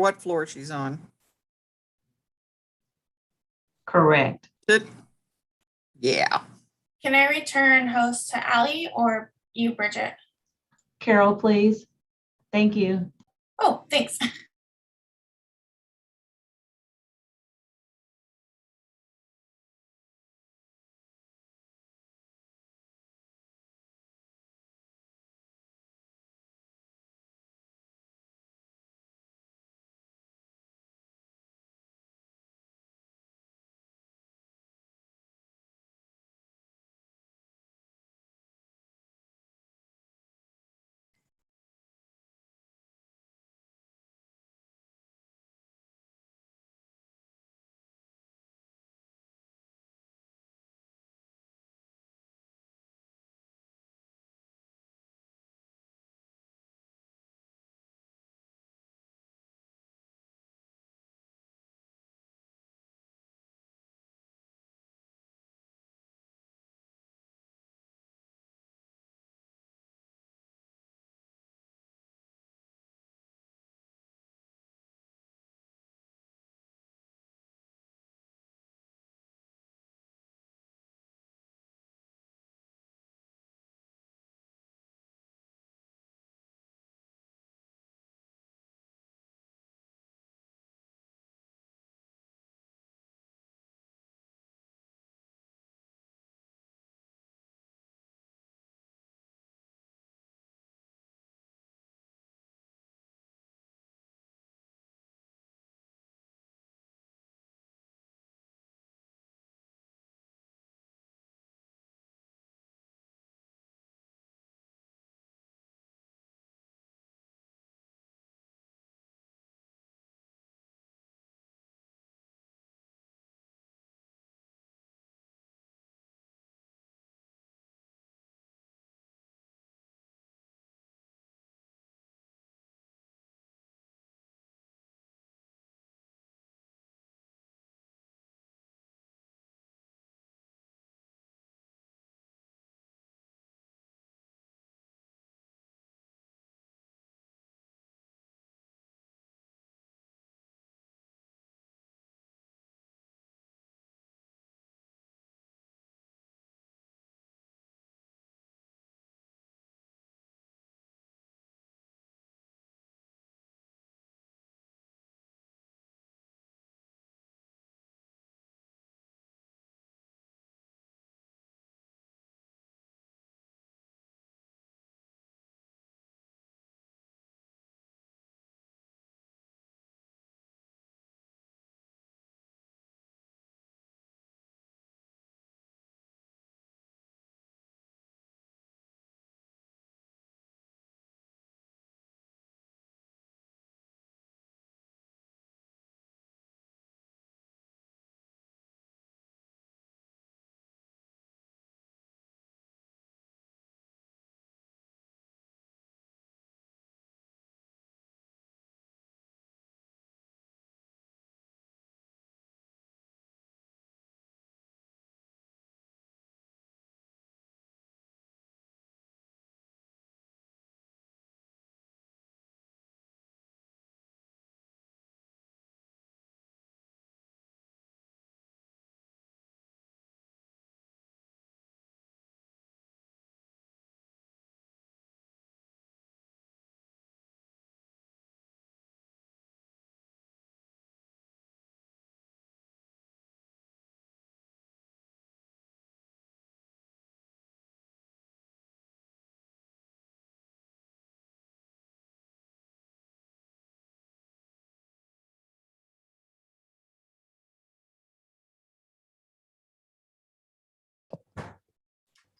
what floor she's on. Correct. Good. Yeah. Can I return host to Allie or you, Bridget? Carol, please. Thank you. Oh, thanks.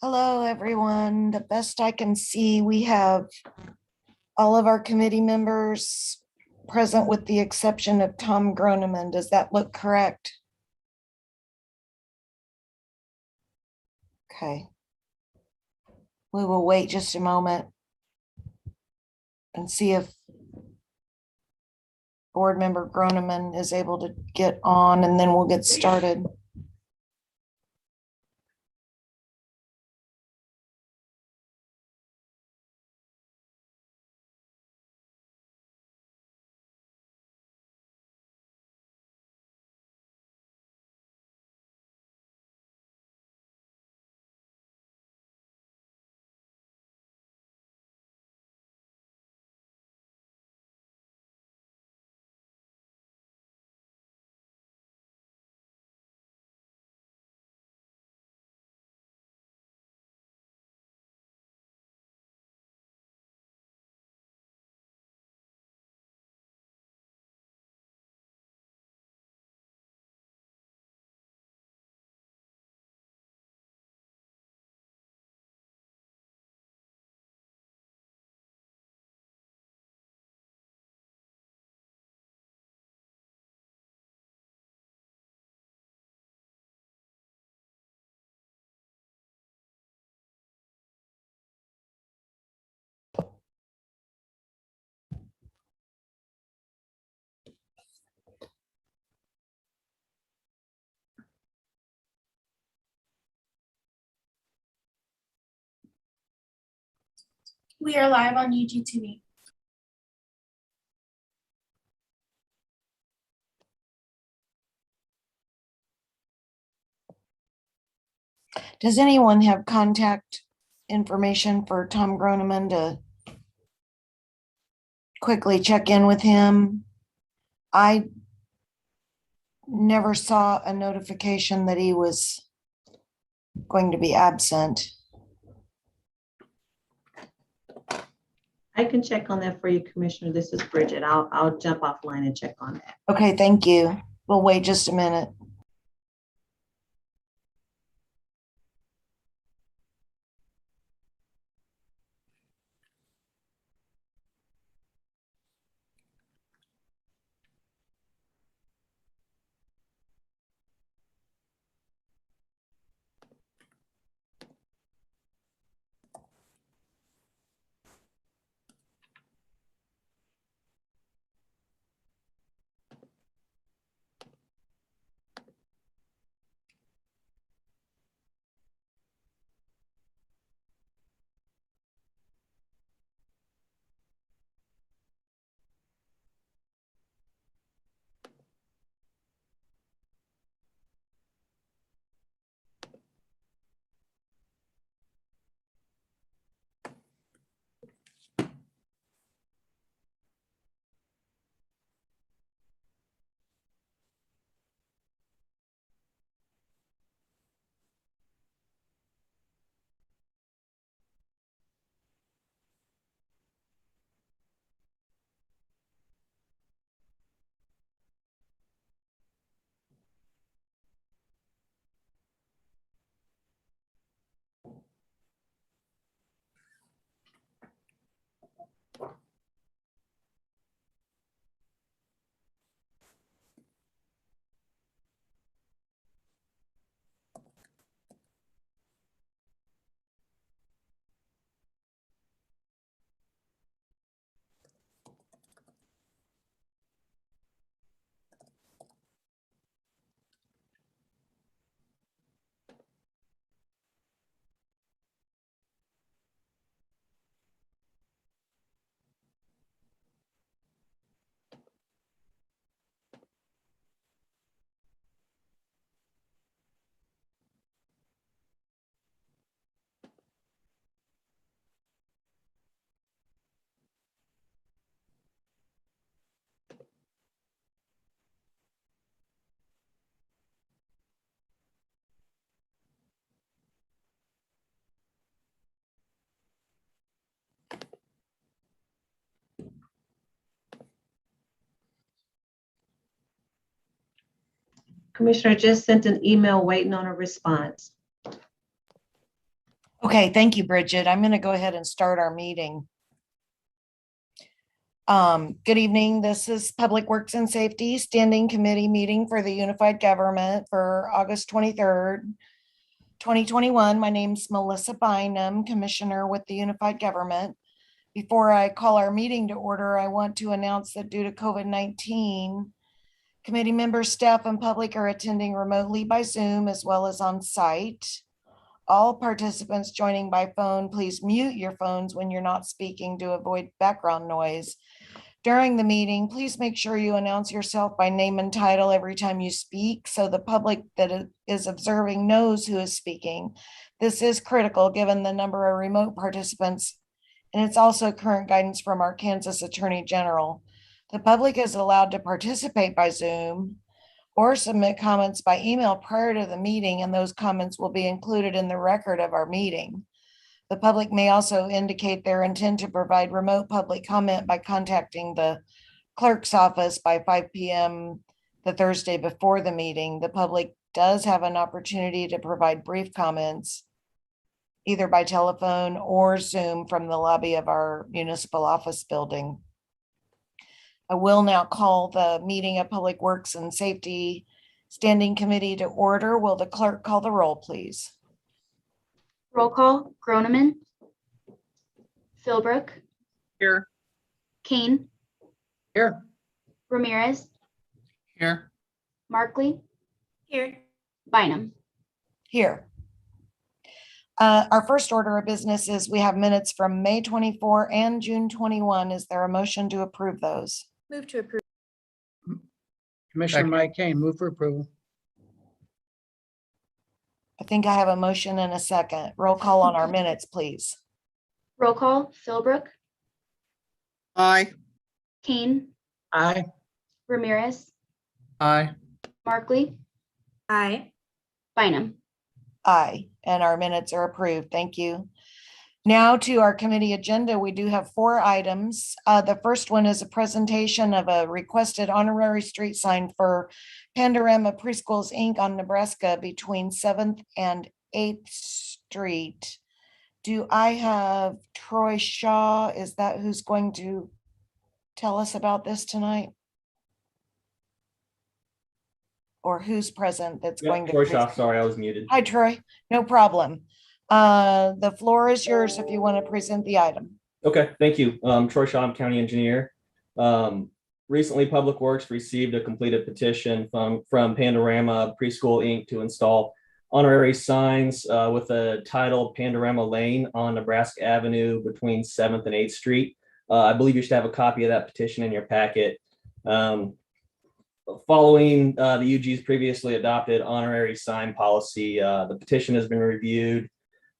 Hello, everyone. The best I can see, we have all of our committee members present with the exception of Tom Groneman. Does that look correct? Okay. We will wait just a moment and see if board member Groneman is able to get on, and then we'll get started. We are live on UGTV. Does anyone have contact information for Tom Groneman to quickly check in with him? I never saw a notification that he was going to be absent. I can check on that for you, Commissioner. This is Bridget. I'll jump offline and check on that. Okay, thank you. We'll wait just a minute. Commissioner just sent an email waiting on a response. Okay, thank you, Bridget. I'm going to go ahead and start our meeting. Good evening. This is Public Works and Safety Standing Committee meeting for the Unified Government for August 23rd, 2021. My name's Melissa Bynum, Commissioner with the Unified Government. Before I call our meeting to order, I want to announce that due to COVID-19, committee members, staff, and public are attending remotely by Zoom as well as on site. All participants joining by phone, please mute your phones when you're not speaking to avoid background noise. During the meeting, please make sure you announce yourself by name and title every time you speak so the public that is observing knows who is speaking. This is critical given the number of remote participants, and it's also current guidance from our Kansas Attorney General. The public is allowed to participate by Zoom or submit comments by email prior to the meeting, and those comments will be included in the record of our meeting. The public may also indicate their intent to provide remote public comment by contacting the clerk's office by 5 p.m. the Thursday before the meeting. The public does have an opportunity to provide brief comments either by telephone or Zoom from the lobby of our municipal office building. I will now call the meeting of Public Works and Safety Standing Committee to order. Will the clerk call the roll, please? Roll call, Groneman. Philbrook. Here. Kane. Here. Ramirez. Here. Markley. Here. Bynum. Here. Our first order of business is we have minutes from May 24 and June 21. Is there a motion to approve those? Move to approve. Commissioner Second. Mike Kane, move for approval. I think I have a motion and a second. Roll call on our minutes, please. Roll call, Philbrook, Aye. Kane, Aye. Ramirez, Aye. Markley, Aye. Bynum. Aye, and our minutes are approved. Thank you. Now to our committee agenda, we do have 4 items. The first one is a presentation of a requested honorary street sign for Pandorama Preschools, Inc. on Nebraska between 7th and 8th Street. Do I have Troy Shaw? Is that who's going to tell us about this tonight? Or who's present that's going to? Troy Shaw, sorry, I was muted. Hi, Troy. No problem. The floor is yours if you want to present the item. Okay, thank you. Troy Shaw, I'm county engineer. Recently, Public Works received a completed petition from Pandorama Preschool Inc. to install honorary signs with a title Pandorama Lane on Nebraska Avenue between 7th and 8th Street. I believe you should have a copy of that petition in your packet. Following the UG's previously adopted honorary sign policy, the petition has been reviewed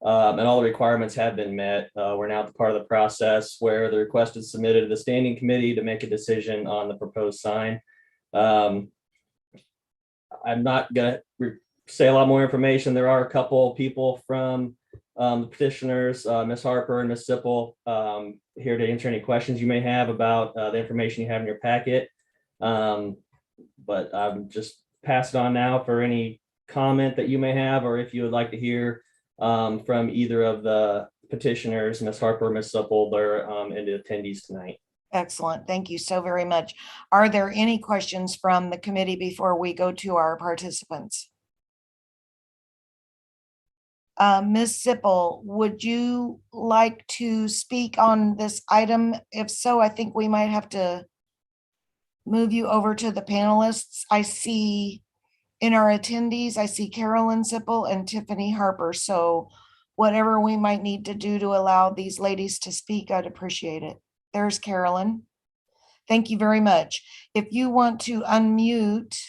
and all the requirements have been met. We're now at the part of the process where the request is submitted to the standing committee to make a decision on the proposed sign. I'm not going to say a lot more information. There are a couple people from the petitioners, Ms. Harper and Ms. Sipple, here to answer any questions you may have about the information you have in your packet. But I'm just pass it on now for any comment that you may have, or if you would like to hear from either of the petitioners, Ms. Harper, Ms. Supple, and the attendees tonight. Excellent. Thank you so very much. Are there any questions from the committee before we go to our participants? Ms. Sipple, would you like to speak on this item? If so, I think we might have to move you over to the panelists. I see in our attendees, I see Carolyn Sipple and Tiffany Harper. So whatever we might need to do to allow these ladies to speak, I'd appreciate it. There's Carolyn. Thank you very much. If you want to unmute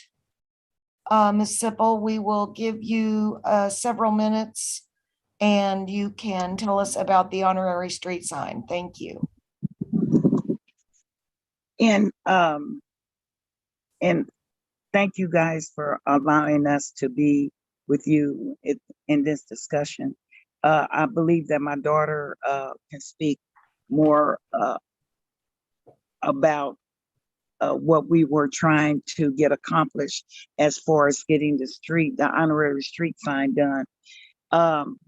Ms. Sipple, we will give you several minutes and you can tell us about the honorary street sign. Thank you. And thank you guys for allowing us to be with you in this discussion. I believe that my daughter can speak more about what we were trying to get accomplished as far as getting the honorary street sign done.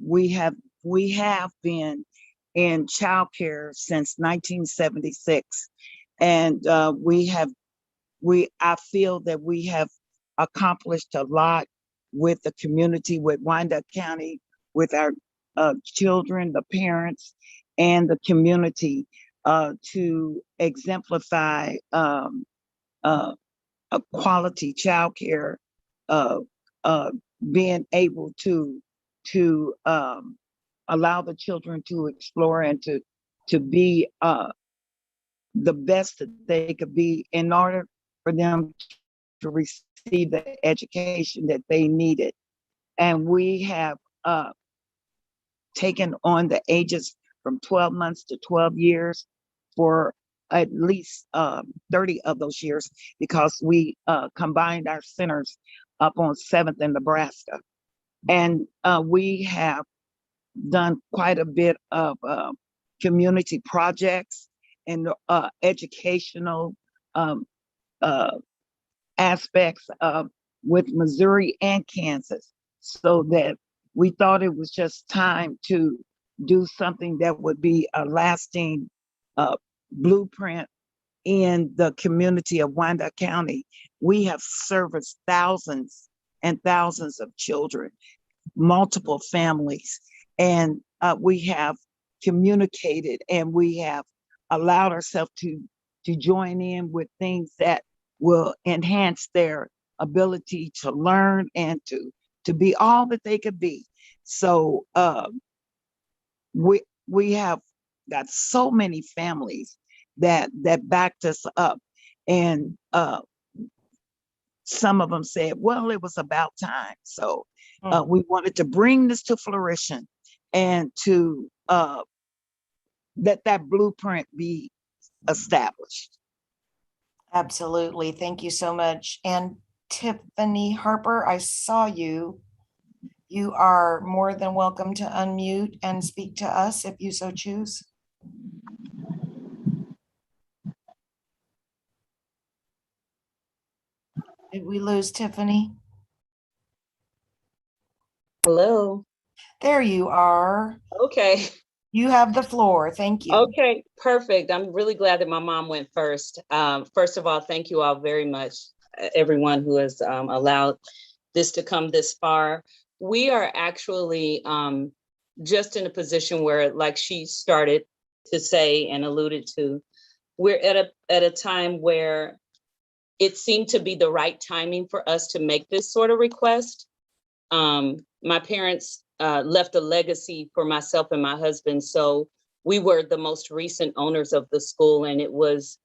We have been in childcare since 1976, and I feel that we have accomplished a lot with the community, with Wyandotte County, with our children, the parents, and the community to exemplify a quality childcare, being able to allow the children to explore and to be the best that they could be in order for them to receive the education that they needed. And we have taken on the ages from 12 months to 12 years for at least 30 of those years, because we combined our centers up on 7th in Nebraska. And we have done quite a bit of community projects and educational aspects with Missouri and Kansas, so that we thought it was just time to do something that would be a lasting blueprint in the community of Wyandotte County. We have serviced thousands and thousands of children, multiple families, and we have communicated and we have allowed ourselves to join in with things that will enhance their ability to learn and to be all that they could be. So we have got so many families that backed us up, and some of them said, well, it was about time. So we wanted to bring this to fruition and to let that blueprint be established. Absolutely. Thank you so much. And Tiffany Harper, I saw you. You are more than welcome to unmute and speak to us if you so choose. Did we lose Tiffany? Hello. There you are. Okay. You have the floor. Thank you. Okay, perfect. I'm really glad that my mom went first. First of all, thank you all very much, everyone who has allowed this to come this far. We are actually just in a position where, like she started to say and alluded to, we're at a time where it seemed to be the right timing for us to make this sort of request. My parents left a legacy for myself and my husband. So we were the most recent owners of the school, and it was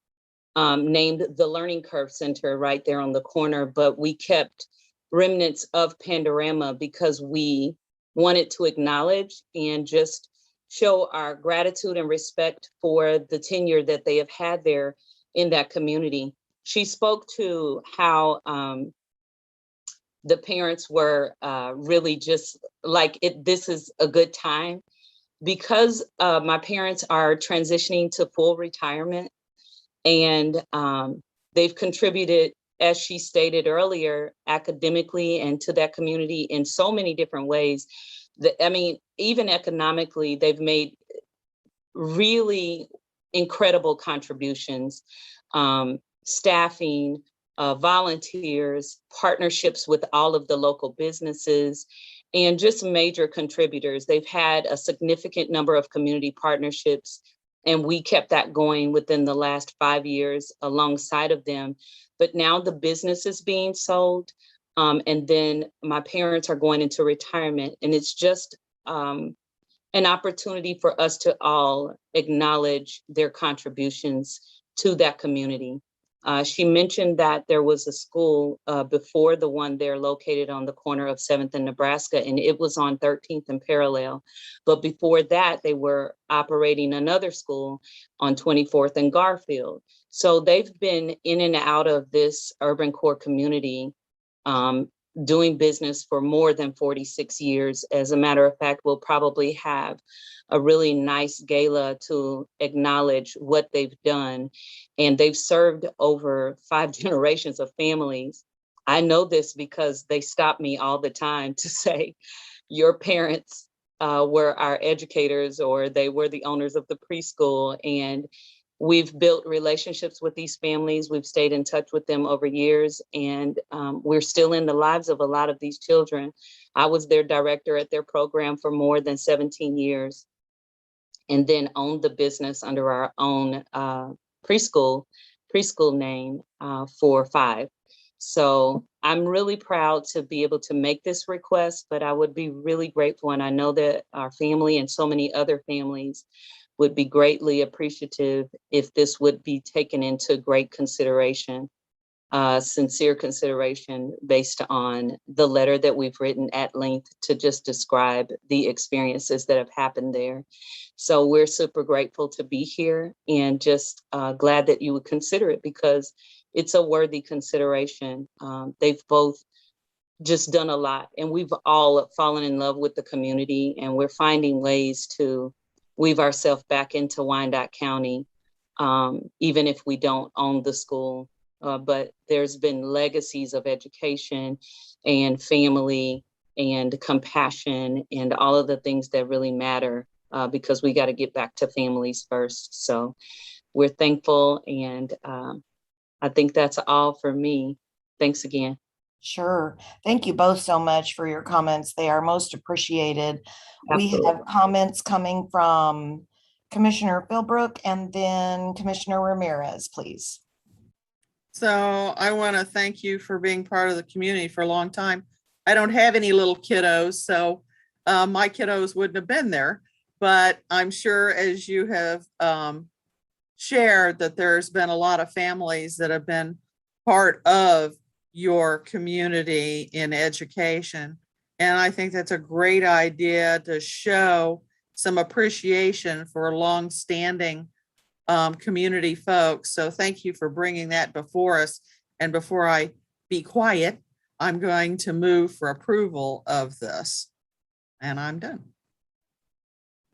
named the Learning Curve Center right there on the corner. But we kept remnants of Pandorama because we wanted to acknowledge and just show our gratitude and respect for the tenure that they have had there in that community. She spoke to how the parents were really just like, this is a good time because my parents are transitioning to full retirement, and they've contributed, as she stated earlier, academically and to that community in so many different ways. I mean, even economically, they've made really incredible contributions, staffing, volunteers, partnerships with all of the local businesses, and just major contributors. They've had a significant number of community partnerships, and we kept that going within the last 5 years alongside of them. But now the business is being sold, and then my parents are going into retirement, and it's just an opportunity for us to all acknowledge their contributions to that community. She mentioned that there was a school before the one there located on the corner of 7th and Nebraska, and it was on 13th and Parallel. But before that, they were operating another school on 24th and Garfield. So they've been in and out of this urban core community, doing business for more than 46 years. As a matter of fact, we'll probably have a really nice gala to acknowledge what they've done. And they've served over 5 generations of families. I know this because they stop me all the time to say, your parents were our educators, or they were the owners of the preschool. And we've built relationships with these families. We've stayed in touch with them over years, and we're still in the lives of a lot of these children. I was their director at their program for more than 17 years, and then owned the business under our own preschool name for 5. So I'm really proud to be able to make this request, but I would be really grateful, and I know that our family and so many other families would be greatly appreciative if this would be taken into great consideration, sincere consideration, based on the letter that we've written at length to just describe the experiences that have happened there. So we're super grateful to be here, and just glad that you would consider it, because it's a worthy consideration. They've both just done a lot, and we've all fallen in love with the community, and we're finding ways to weave ourselves back into Wyandotte County, even if we don't own the school. But there's been legacies of education and family and compassion and all of the things that really matter, because we got to get back to families first. So we're thankful, and I think that's all for me. Thanks again. Sure. Thank you both so much for your comments. They are most appreciated. Absolutely. We have comments coming from Commissioner Philbrook and then Commissioner Ramirez, please. So I want to thank you for being part of the community for a long time. I don't have any little kiddos, so my kiddos wouldn't have been there, but I'm sure as you have shared that there's been a lot of families that have been part of your community in education. And I think that's a great idea to show some appreciation for longstanding community folks. So thank you for bringing that before us. And before I be quiet, I'm going to move for approval of this. And I'm done.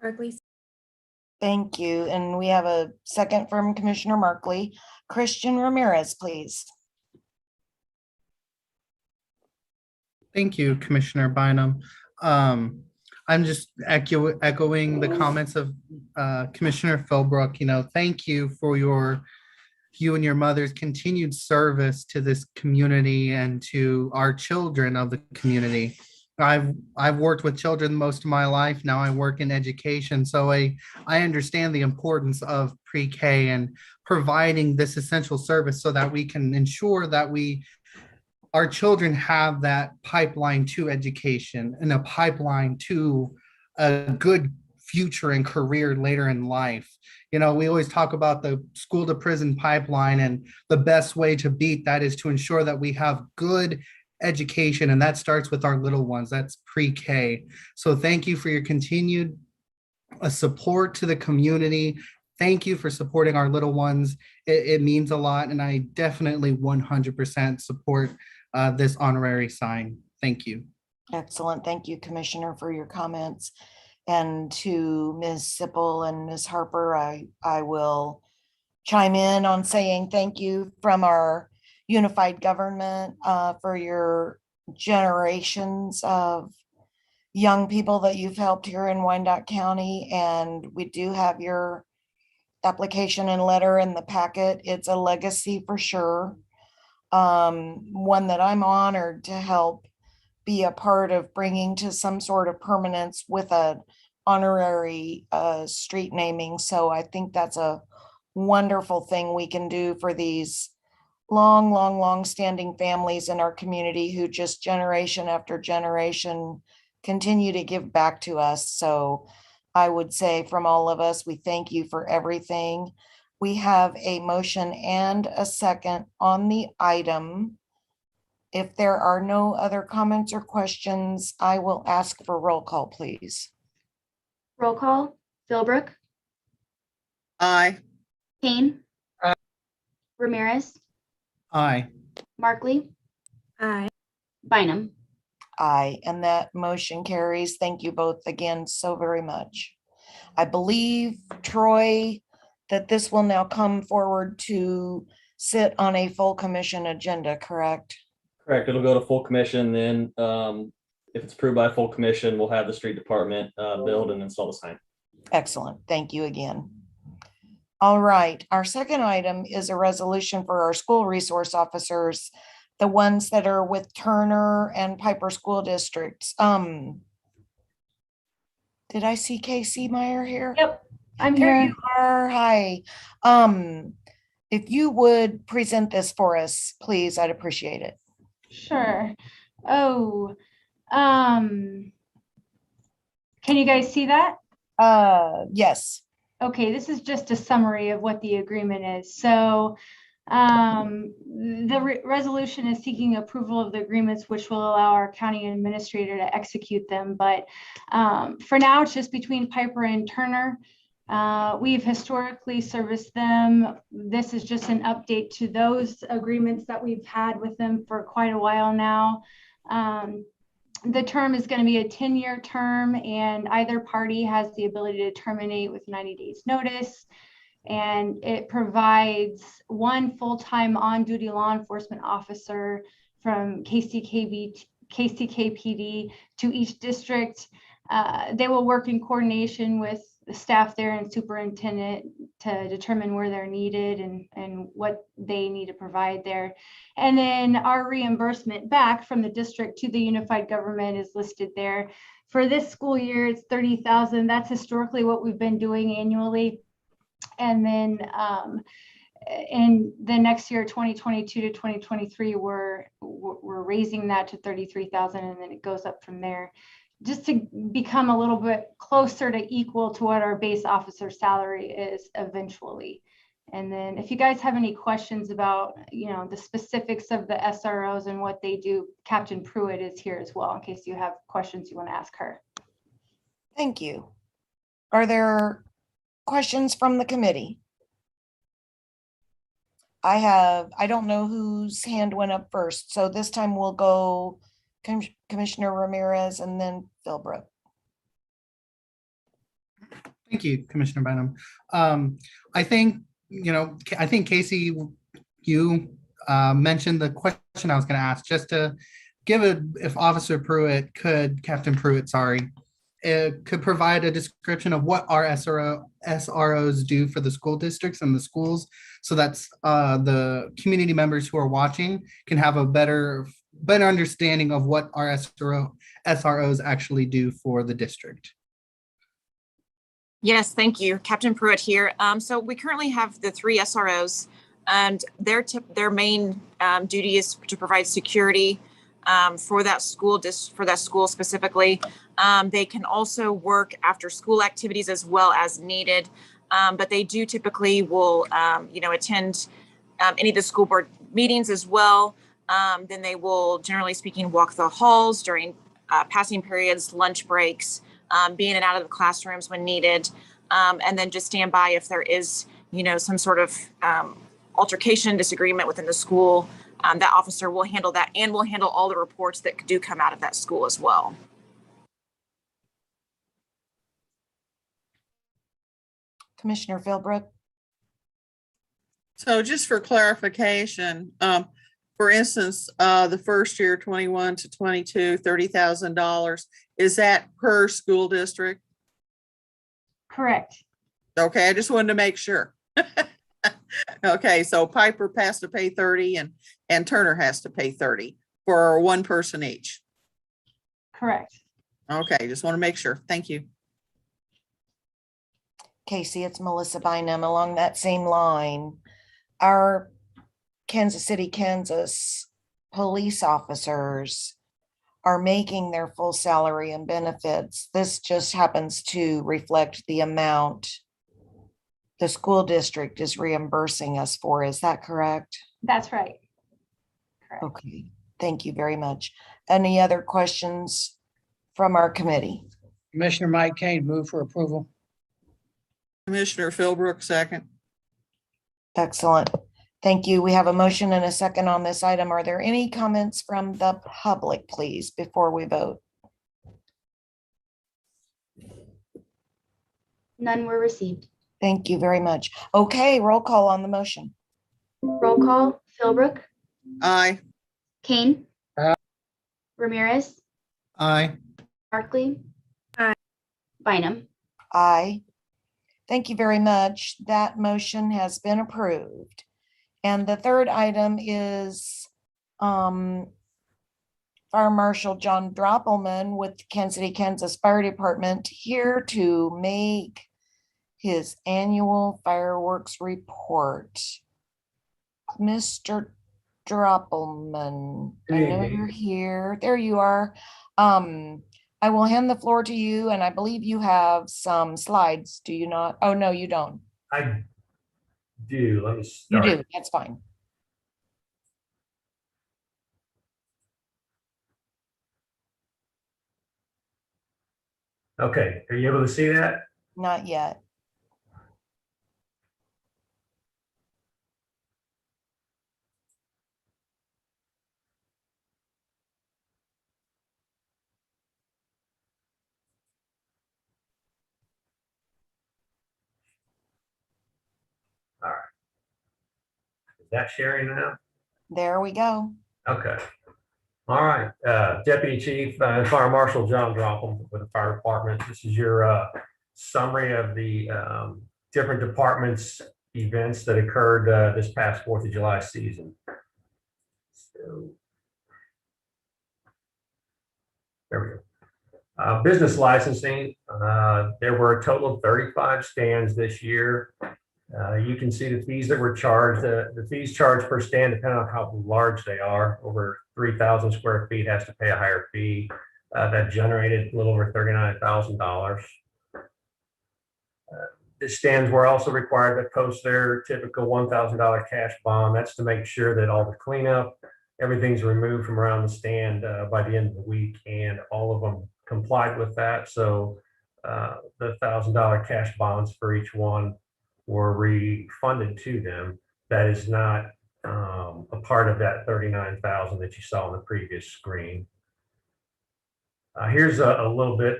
Markley. Thank you. And we have a second from Commissioner Markley. Christian Ramirez, please. Thank you, Commissioner Bynum. I'm just echoing the comments of Commissioner Philbrook. Thank you for you and your mother's continued service to this community and to our children of the community. I've worked with children most of my life. Now I work in education, so I understand the importance of pre-K and providing this essential service so that we can ensure that our children have that pipeline to education and a pipeline to a good future and career later in life. We always talk about the school to prison pipeline, and the best way to beat that is to ensure that we have good education, and that starts with our little ones. That's pre-K. So thank you for your continued support to the community. Thank you for supporting our little ones. It means a lot, and I definitely 100% support this honorary sign. Thank you. Excellent. Thank you, Commissioner, for your comments. And to Ms. Sipple and Ms. Harper, I will chime in on saying thank you from our unified government for your generations of young people that you've helped here in Wyandotte County. And we do have your application and letter in the packet. It's a legacy for sure. One that I'm honored to help be a part of bringing to some sort of permanence with a honorary street naming. So I think that's a wonderful thing we can do for these long standing families in our community who just generation after generation continue to give back to us. So I would say from all of us, we thank you for everything. We have a motion and a second on the item. If there are no other comments or questions, I will ask for roll call, please. Roll call. Philbrook, Aye. Kane. Ramirez, Aye. Markley, Aye. Bynum. Aye, and that motion carries. Thank you both again so very much. I believe, Troy, that this will now come forward to sit on a full commission agenda, correct? Correct. It'll go to full commission. Then if it's approved by full commission, we'll have the street department build and install the sign. Excellent. Thank you again. All right. Our second item is a resolution for our school resource officers, the ones that are with Turner and Piper School Districts. Did I see Casey Meyer here? Yep, I'm There here. you are. Hi. If you would present this for us, please, I'd appreciate it. Sure. Oh, can you guys see that? Yes. Okay, this is just a summary of what the agreement is. So the resolution is seeking approval of the agreements, which will allow our county administrator to execute them. But for now, it's just between Piper and Turner. We've historically serviced them. This is just an update to those agreements that we've had with them for quite a while now. The term is going to be a 10-year term, and either party has the ability to terminate with 90 days notice. And it provides one full-time on-duty law enforcement officer from KCKPD to each district. They will work in coordination with the staff there and superintendent to determine where they're needed and what they need to provide there. And then our reimbursement back from the district to the unified government is listed there. For this school year, it's $30,000. That's historically what we've been doing annually. And then in the next year, 2022 to 2023, we're raising that to $33,000, and then it goes up from there. just to become a little bit closer to equal to what our base officer salary is eventually. And then if you guys have any questions about, the specifics of the SROs and what they do, Captain Pruitt is here as well, in case you have questions you want to ask her. Thank you. Are there questions from the committee? I don't know whose hand went up first, so this time we'll go Commissioner Ramirez and then Philbrook. Thank you, Commissioner Bynum. I think, Casey, you mentioned the question I was going to ask, just to give if Officer Pruitt Captain Pruitt, sorry, could provide a description of what our SROs do for the school districts and the schools, so that's the community members who are watching can have a better understanding of what our SROs actually do for the district. Yes, thank you. Captain Pruitt here. So we currently have the 3 SROs, and their main duty is to provide security for that school specifically. They can also work after school activities as well as needed, but they do typically will attend any of the school board meetings as well. Then they will, generally speaking, walk the halls during passing periods, lunch breaks, be in and out of the classrooms when needed, and then just stand by if there is, some sort of altercation, disagreement within the school. That officer will handle that and will handle all the reports that do come out of that school as well. Commissioner Philbrook. So just for clarification, for instance, the first year, 21 to 22, $30,000, is that per school district? Correct. Okay, I just wanted to make sure. Okay, so Piper has to pay 30 and Turner has to pay 30 for one person each. Correct. Okay, just want to make sure. Thank you. Casey, it's Melissa Bynum. Along that same line, our Kansas City, Kansas police officers are making their full salary and benefits. This just happens to reflect the amount the school district is reimbursing us for. Is that correct? That's right. Correct. Okay, thank you very much. Any other questions from our committee? Commissioner Mike Kane, move for approval. Commissioner Philbrook, second. Excellent. Thank you. We have a motion and a second on this item. Are there any comments from the public, please, before we vote? None were received. Thank you very much. Okay, roll call on the motion. Roll call, Philbrook, Aye. Kane. Aye. Ramirez, Aye. Markley. Aye. Bynum. Aye. Thank you very much. That motion has been approved. And the third item is Fire Marshal John Droppelman with Kansas City, Kansas Fire Department here to make his annual fireworks report. Mr. Droppelman, I know you're here. There you are. I will hand the floor to you, and I believe you have some slides, do you not? Oh, no, you don't. I do. Let me You start. do, that's fine. Okay, are you able to see that? Not yet. All right. Is that sharing now? There we go. Okay. All right. Deputy Chief Fire Marshal John Droppel with the fire department. This is your summary of the different departments events that occurred this past 4th of July season. So, there we go. Business licensing. There were a total of 35 stands this year. You can see the fees that were charged. The fees charged per stand, depending on how large they are. Over 3,000 square feet has to pay a higher fee. that generated a little over $39,000. The stands were also required to post their typical $1,000 cash bond. That's to make sure that all the cleanup, everything's removed from around the stand by the end of the week, and all of them complied with that. So the $1,000 cash bonds for each one were refunded to them. That is not a part of that 39,000 that you saw on the previous screen. Here's a little bit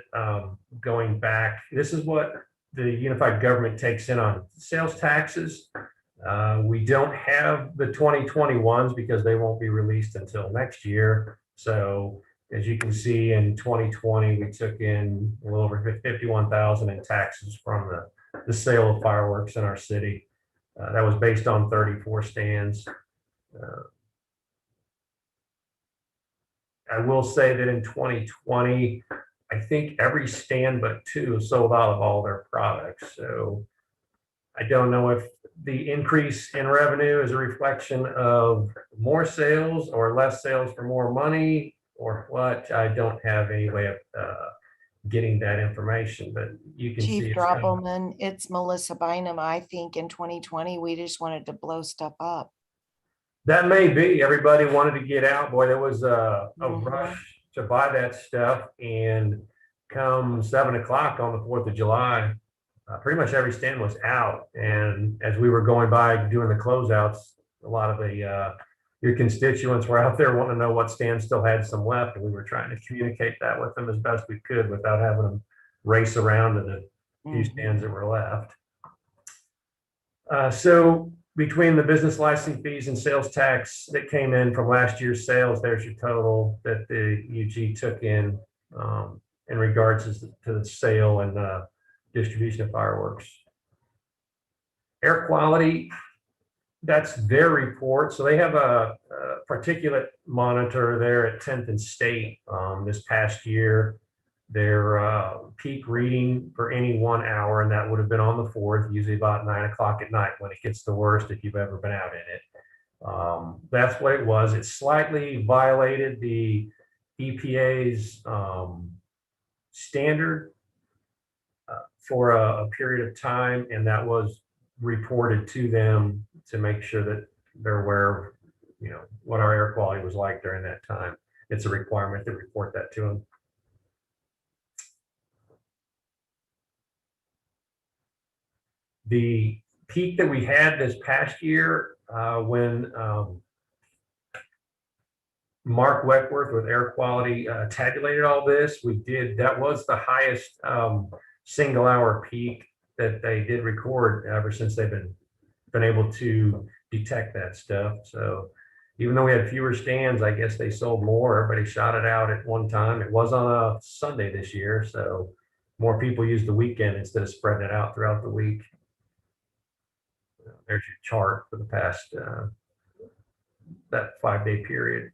going back. This is what the unified government takes in on sales taxes. We don't have the 2021s because they won't be released until next year. So as you can see, in 2020, we took in a little over 51,000 in taxes from the sale of fireworks in our city. That was based on 34 stands. I will say that in 2020, I think every stand but two sold out of all their products. So I don't know if the increase in revenue is a reflection of more sales or less sales for more money or what. I don't have any way of getting that information, but you can see. Chief Droppelman, it's Melissa Bynum. I think in 2020, we just wanted to blow stuff up. That may be. Everybody wanted to get out. Boy, there was a rush to buy that stuff. And come 7 o'clock on the 4th of July, pretty much every stand was out. And as we were going by doing the closeouts, a lot of the your constituents were out there wanting to know what stands still had some left. And we were trying to communicate that with them as best we could without having them race around to the few stands that were left. So between the business license fees and sales tax that came in from last year's sales, there's your total that the UG took in regards to the sale and distribution of fireworks. Air quality, that's their report. So they have a particulate monitor there at 10th and State. This past year, their peak reading for any 1 hour, and that would have been on the 4th, usually about 9 o'clock at night when it gets the worst if you've ever been out in it. That's what it was. It slightly violated the EPA's standard for a period of time, and that was reported to them to make sure that they're aware of, you know, what our air quality was like during that time. It's a requirement to report that to them. The peak that we had this past year when Mark Weckworth with air quality tabulated all this, that was the highest single hour peak that they did record ever since they've been able to detect that stuff. So even though we had fewer stands, I guess they sold more. Everybody shot it out at one time. It was on a Sunday this year, so more people used the weekend instead of spreading it out throughout the week. There's your chart for the past that 5-day period.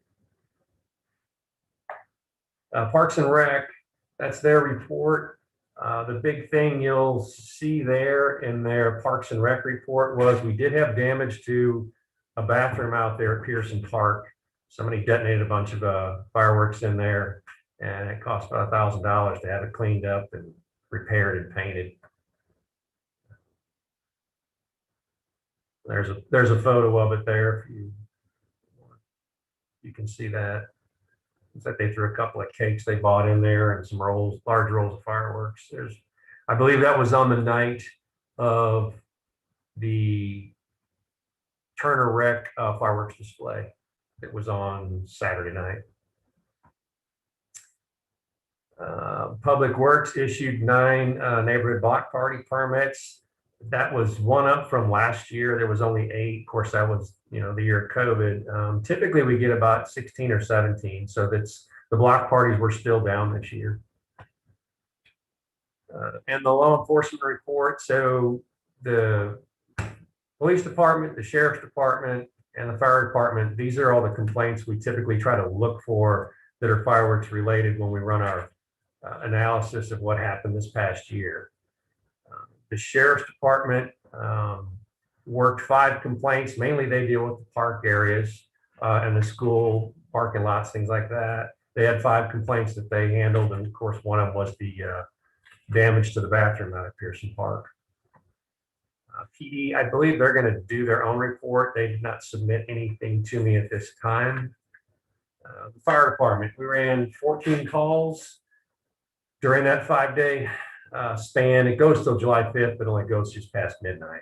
Parks and Rec, that's their report. The big thing you'll see there in their Parks and Rec report was we did have damage to a bathroom out there at Pearson Park. Somebody detonated a bunch of fireworks in there, and it cost about $1,000 to have it cleaned up and repaired and painted. There's a photo of it there. If you can see that. It's like they threw a couple of cakes they bought in there and some large rolls of fireworks. I believe that was on the night of the Turner Rec fireworks display. It was on Saturday night. Public Works issued 9 neighborhood block party permits. That was one up from last year. There was only 8. Of course, that was, you know, the year of COVID. Typically, we get about 16 or 17. So the block parties were still down this year. And the law enforcement report. So the police department, the sheriff's department, and the fire department, these are all the complaints we typically try to look for that are fireworks related when we run our analysis of what happened this past year. The sheriff's department worked 5 complaints. Mainly they deal with the park areas and the school parking lots, things like that. They had 5 complaints that they handled, and of course, one of them was the damage to the bathroom out at Pearson Park. PD, I believe they're going to do their own report. They did not submit anything to me at this time. The fire department, we ran 14 calls during that 5-day span. It goes till July 5th, but only goes just past midnight.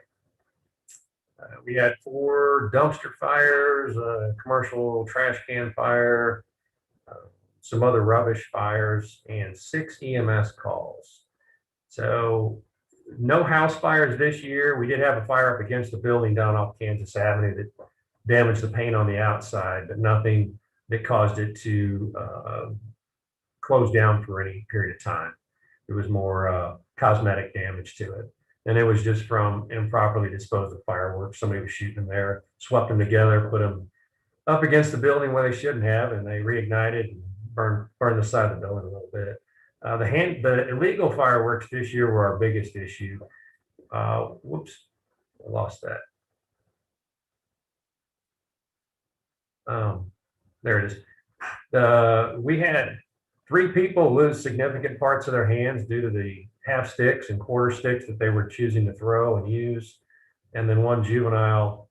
We had 4 dumpster fires, a commercial trash can fire, some other rubbish fires, and 6 EMS calls. So no house fires this year. We did have a fire up against the building down off Kansas Avenue that damaged the paint on the outside, but nothing that caused it to close down for any period of time. It was more cosmetic damage to it. And it was just from improperly disposed of fireworks. Somebody was shooting them there, swept them together, put them up against the building where they shouldn't have, and they reignited and burned the side of the building a little bit. The illegal fireworks this year were our biggest issue. Whoops, I lost that. There it is. We had 3 people lose significant parts of their hands due to the half sticks and quarter sticks that they were choosing to throw and use. And then 1 juvenile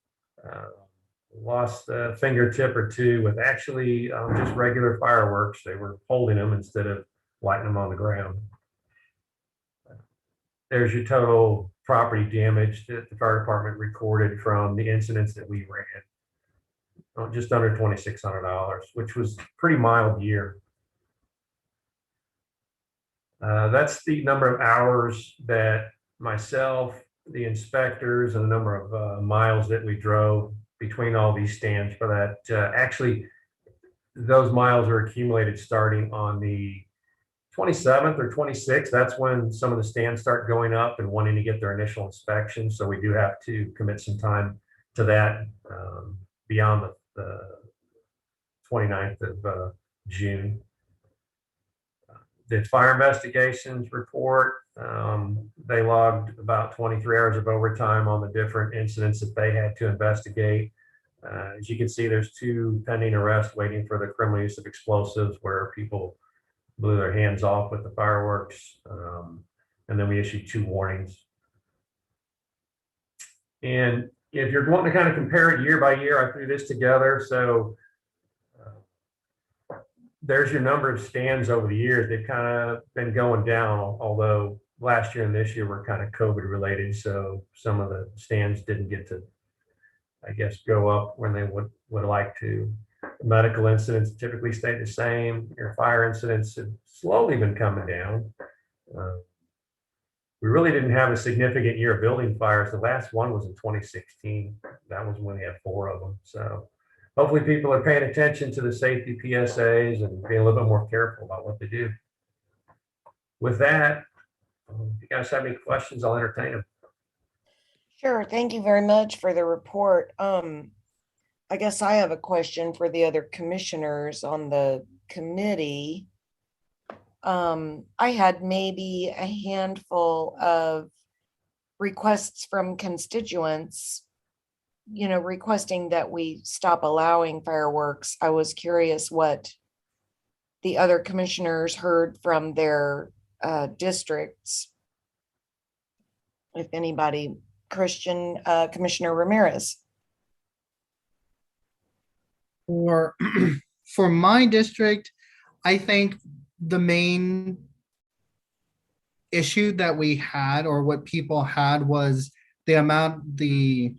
lost a fingertip or 2 with actually just regular fireworks. They were holding them instead of lighting them on the ground. There's your total property damage that the fire department recorded from the incidents that we ran. Just under $2,600, which was a pretty mild year. That's the number of hours that myself, the inspectors, and the number of miles that we drove between all these stands for that. Actually, those miles are accumulated starting on the 27th or 26th. That's when some of the stands start going up and wanting to get their initial inspection. So we do have to commit some time to that beyond the 29th of June. The fire investigations report, they logged about 23 hours of overtime on the different incidents that they had to investigate. As you can see, there's 2 pending arrests waiting for the criminal use of explosives where people blew their hands off with the fireworks. And then we issued 2 warnings. And if you're wanting to kind of compare it year by year, I threw this together. So there's your number of stands over the years. They've kind of been going down, although last year and this year were kind of COVID related. So some of the stands didn't get to, I guess, go up when they would like to. Medical incidents typically stay the same. Your fire incidents have slowly been coming down. We really didn't have a significant year of building fires. The last one was in 2016. That was when we had 4 of them. So hopefully people are paying attention to the safety PSAs and being a little bit more careful about what they do. With that, if you guys have any questions, I'll entertain them. Sure. Thank you very much for the report. I guess I have a question for the other commissioners on the committee. I had maybe a handful of requests from constituents, requesting that we stop allowing fireworks. I was curious what the other commissioners heard from their districts. If anybody, Commissioner Ramirez. For my district, I think the main issue that we had, or what people had, was the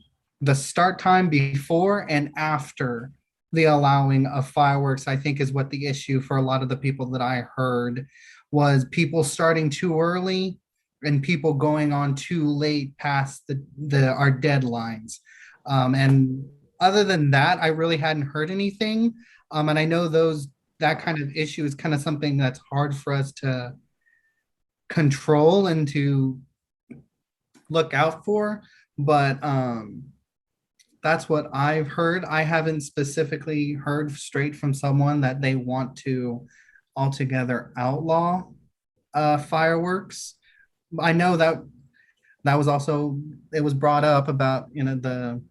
start time before and after the allowing of fireworks. I think is what the issue for a lot of the people that I heard was, people starting too early and people going on too late past our deadlines. And other than that, I really hadn't heard anything. And I know that kind of issue is kind of something that's hard for us to control and to look out for. But that's what I've heard. I haven't specifically heard straight from someone that they want to altogether outlaw fireworks. I know that was also, it was brought up about, the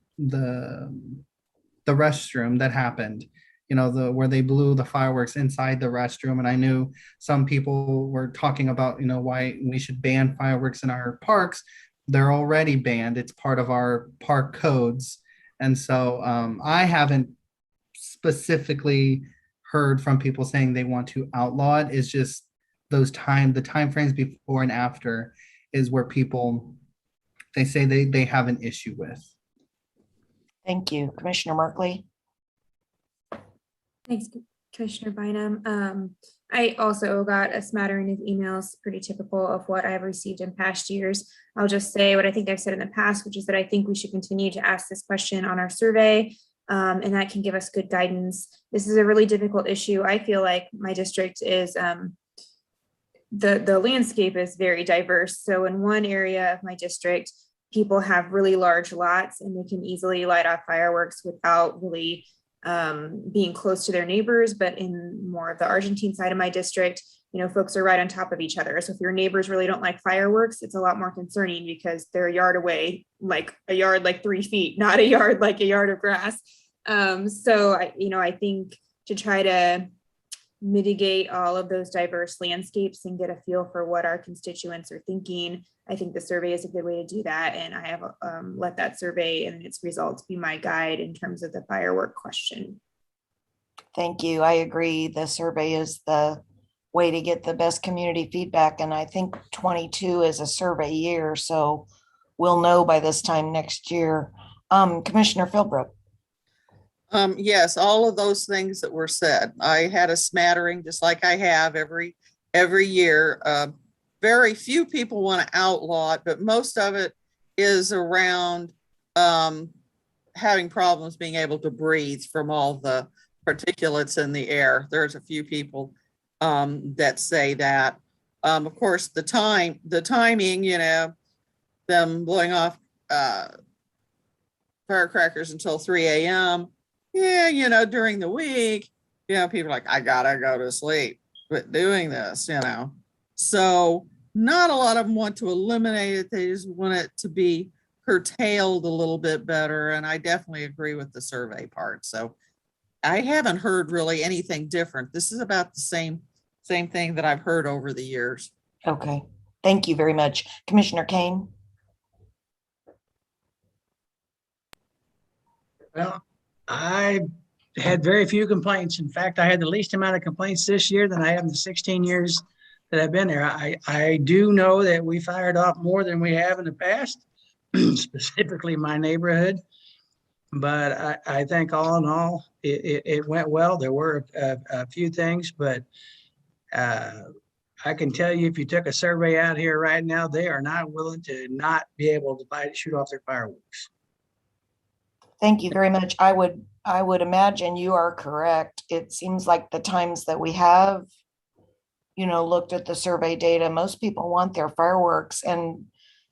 restroom that happened, where they blew the fireworks inside the restroom. And I knew some people were talking about, why we should ban fireworks in our parks. They're already banned. It's part of our park codes. And so I haven't specifically heard from people saying they want to outlaw it. It's just the time frames before and after is where people, they say they have an issue with. Thank you. Commissioner Markley? Thanks, Commissioner Bynum. I also got a smattering of emails, pretty typical of what I've received in past years. I'll just say what I think I've said in the past, which is that I think we should continue to ask this question on our survey, and that can give us good guidance. This is a really difficult issue. I feel like my district is, the landscape is very diverse. So in one area of my district, people have really large lots and they can easily light off fireworks without really being close to their neighbors. But in more of the Argentine side of my district, folks are right on top of each other. So if your neighbors really don't like fireworks, it's a lot more concerning because they're a yard away, like a yard, like 3 feet, not a yard, like a yard of grass. So I think to try to mitigate all of those diverse landscapes and get a feel for what our constituents are thinking, I think the survey is a good way to do that. And I have let that survey and its results be my guide in terms of the firework question. Thank you. I agree. The survey is the way to get the best community feedback. And I think 22 is a survey year, so we'll know by this time next year. Commissioner Philbrook. Yes, all of those things that were said. I had a smattering, just like I have every year. Very few people want to outlaw it, but most of it is around having problems being able to breathe from all the particulates in the air. There's a few people that say that. Of course, the timing, them blowing off firecrackers until 3 a.m. Yeah, during the week, people are like, I gotta go to sleep with doing this, So not a lot of them want to eliminate it. They just want it to be curtailed a little bit better. And I definitely agree with the survey part. So I haven't heard really anything different. This is about the same thing that I've heard over the years. Okay. Thank you very much. Commissioner Kane. Well, I had very few complaints. In fact, I had the least amount of complaints this year than I have in the 16 years that I've been there. I do know that we fired off more than we have in the past, specifically my neighborhood. But I think all in all, it went well. There were a few things, but I can tell you, if you took a survey out here right now, they are not willing to not be able to shoot off their fireworks. Thank you very much. I would imagine you are correct. It seems like the times that we have, looked at the survey data, most people want their fireworks. And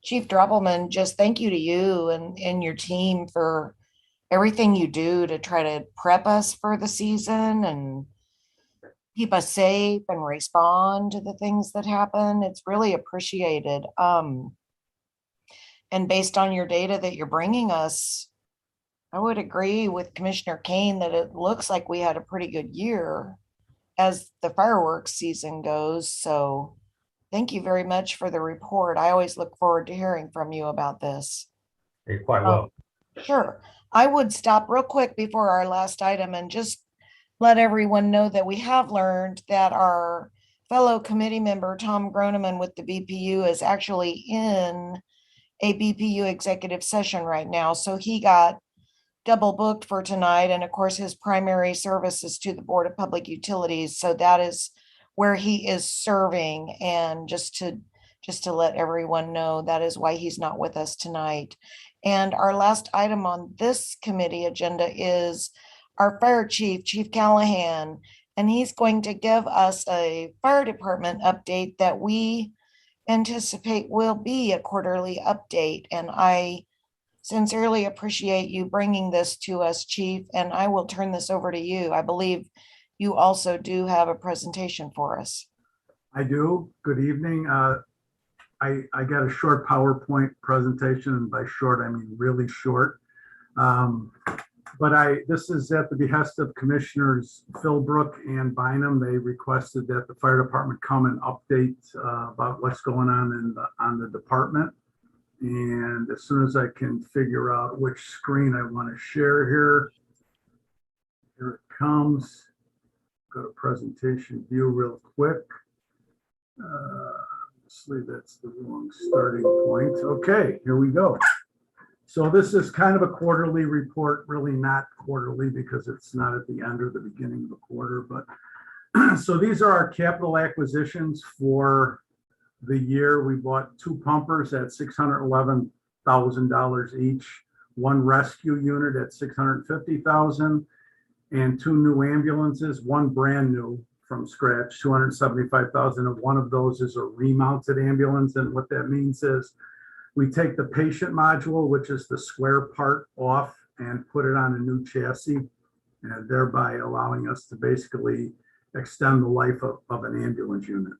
Chief Droppelman, just thank you to you and your team for everything you do to try to prep us for the season and keep us safe and respond to the things that happen. It's really appreciated. And based on your data that you're bringing us, I would agree with Commissioner Kane that it looks like we had a pretty good year as the fireworks season goes. So thank you very much for the report. I always look forward to hearing from you about this. You're quite welcome. Sure. I would stop real quick before our last item and just let everyone know that we have learned that our fellow committee member, Tom Groneman with the BPU, is actually in a BPU executive session right now. So he got double booked for tonight. And of course, his primary service is to the Board of Public Utilities. So that is where he is serving. And just to let everyone know, that is why he's not with us tonight. And our last item on this committee agenda is our fire chief, Chief Callahan, and he's going to give us a fire department update that we anticipate will be a quarterly update. And I sincerely appreciate you bringing this to us, Chief, and I will turn this over to you. I believe you also do have a presentation for us. I do. Good evening. I got a short PowerPoint presentation, and by short, I mean really short. This is at the behest of Commissioners Philbrook and Bynum. They requested that the fire department come and update about what's going on on the department. And as soon as I can figure out which screen I want to share here it comes. Go to presentation view real quick. Obviously, that's the wrong starting point. Okay, here we go. So this is kind of a quarterly report, really not quarterly because it's not at the end or the beginning of the quarter, but so these are our capital acquisitions for the year. We bought 2 pumpers at $611,000 each, 1 rescue unit at $650,000, and 2 new ambulances, 1 brand new from scratch, $275,000. And one of those is a remounted ambulance. And what that means is we take the patient module, which is the square part, off and put it on a new chassis, and thereby allowing us to basically extend the life of an ambulance unit.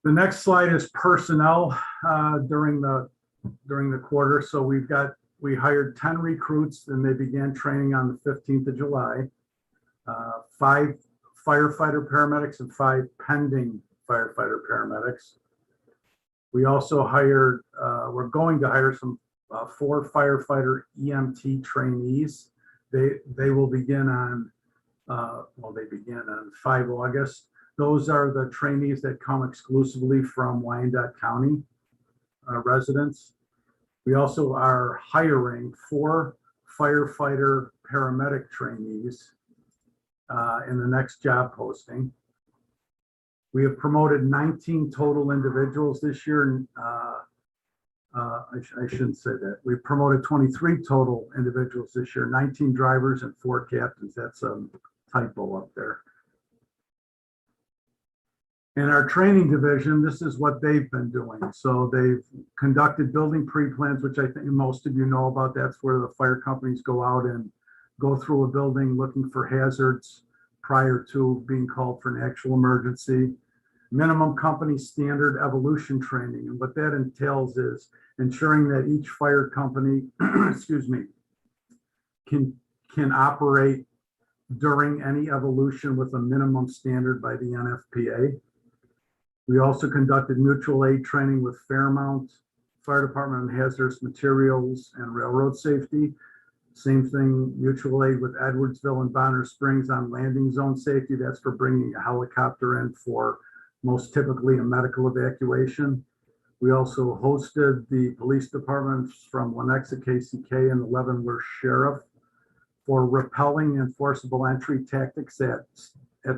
The next slide is personnel during the quarter. So we hired 10 recruits and they began training on the 15th of July. 5 firefighter paramedics and 5 pending firefighter paramedics. We also hired, we're going to hire some 4 firefighter EMT trainees. They will begin on, they begin on 5 August. Those are the trainees that come exclusively from Wyandotte County residents. We also are hiring 4 firefighter paramedic trainees in the next job posting. We have promoted 19 total individuals this year. I shouldn't say that. We've promoted 23 total individuals this year, 19 drivers and 4 captains. That's a typo up there. In our training division, this is what they've been doing. So they've conducted building pre-plans, which I think most of you know about. That's where the fire companies go out and go through a building looking for hazards prior to being called for an actual emergency. Minimum company standard evolution training. And what that entails is ensuring that each fire company, excuse me, can operate during any evolution with a minimum standard by the NFPA. We also conducted mutual aid training with Fairmount Fire Department on hazardous materials and railroad safety. Same thing, mutual aid with Edwardsville and Bonner Springs on landing zone safety. That's for bringing a helicopter in for most typically a medical evacuation. We also hosted the police departments from Lenexa, KCK, and the Leavenworth Sheriff for rappelling and forcible entry tactics at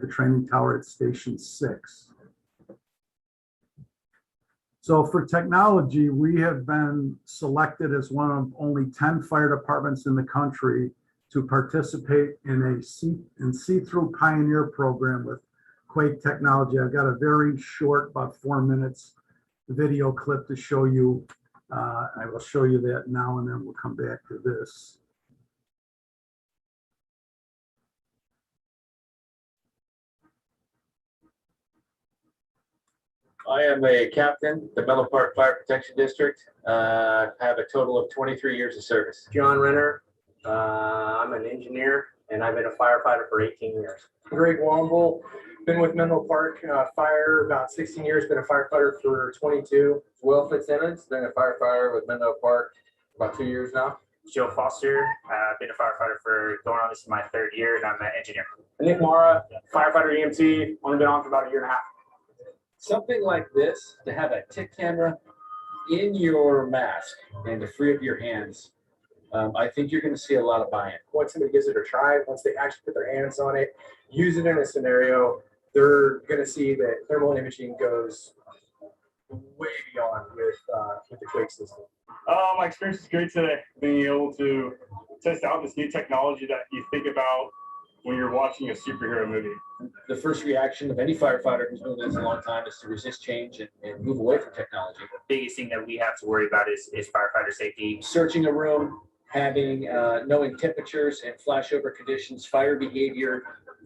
the training tower at Station 6. So for technology, we have been selected as one of only 10 fire departments in the country to participate in a see-through pioneer program with Quake technology. I've got a very short, about 4 minutes video clip to show you. I will show you that now, and then we'll come back to this. I am a captain, the Menlo Park Fire Protection District. I have a total of 23 years of service. John Renner. I'm an engineer and I've been a firefighter for 18 years. Greg Womble, been with Menlo Park Fire about 16 years, been a firefighter for 22. Will Fitzsimmons, been a firefighter with Menlo Park about 2 years now. Joe Foster, been a firefighter for going on, this is my 3rd year, and I'm an engineer. Nick Mara, firefighter EMT, only been on for about 1.5 years. Something like this, to have a tick camera in your mask and to free up your hands, I think you're going to see a lot of buy-in. Once somebody gives it a try, once they actually put their hands on it, use it in a scenario, they're going to see that thermal imaging goes way beyond with the Quake system. My experience is great today. Being able to test out this new technology that you think about when you're watching a superhero movie. The first reaction of any firefighter who's been doing this a long time is to resist change and move away from technology. The biggest thing that we have to worry about is firefighter safety. Searching a room, having knowing temperatures and flashover conditions, fire behavior,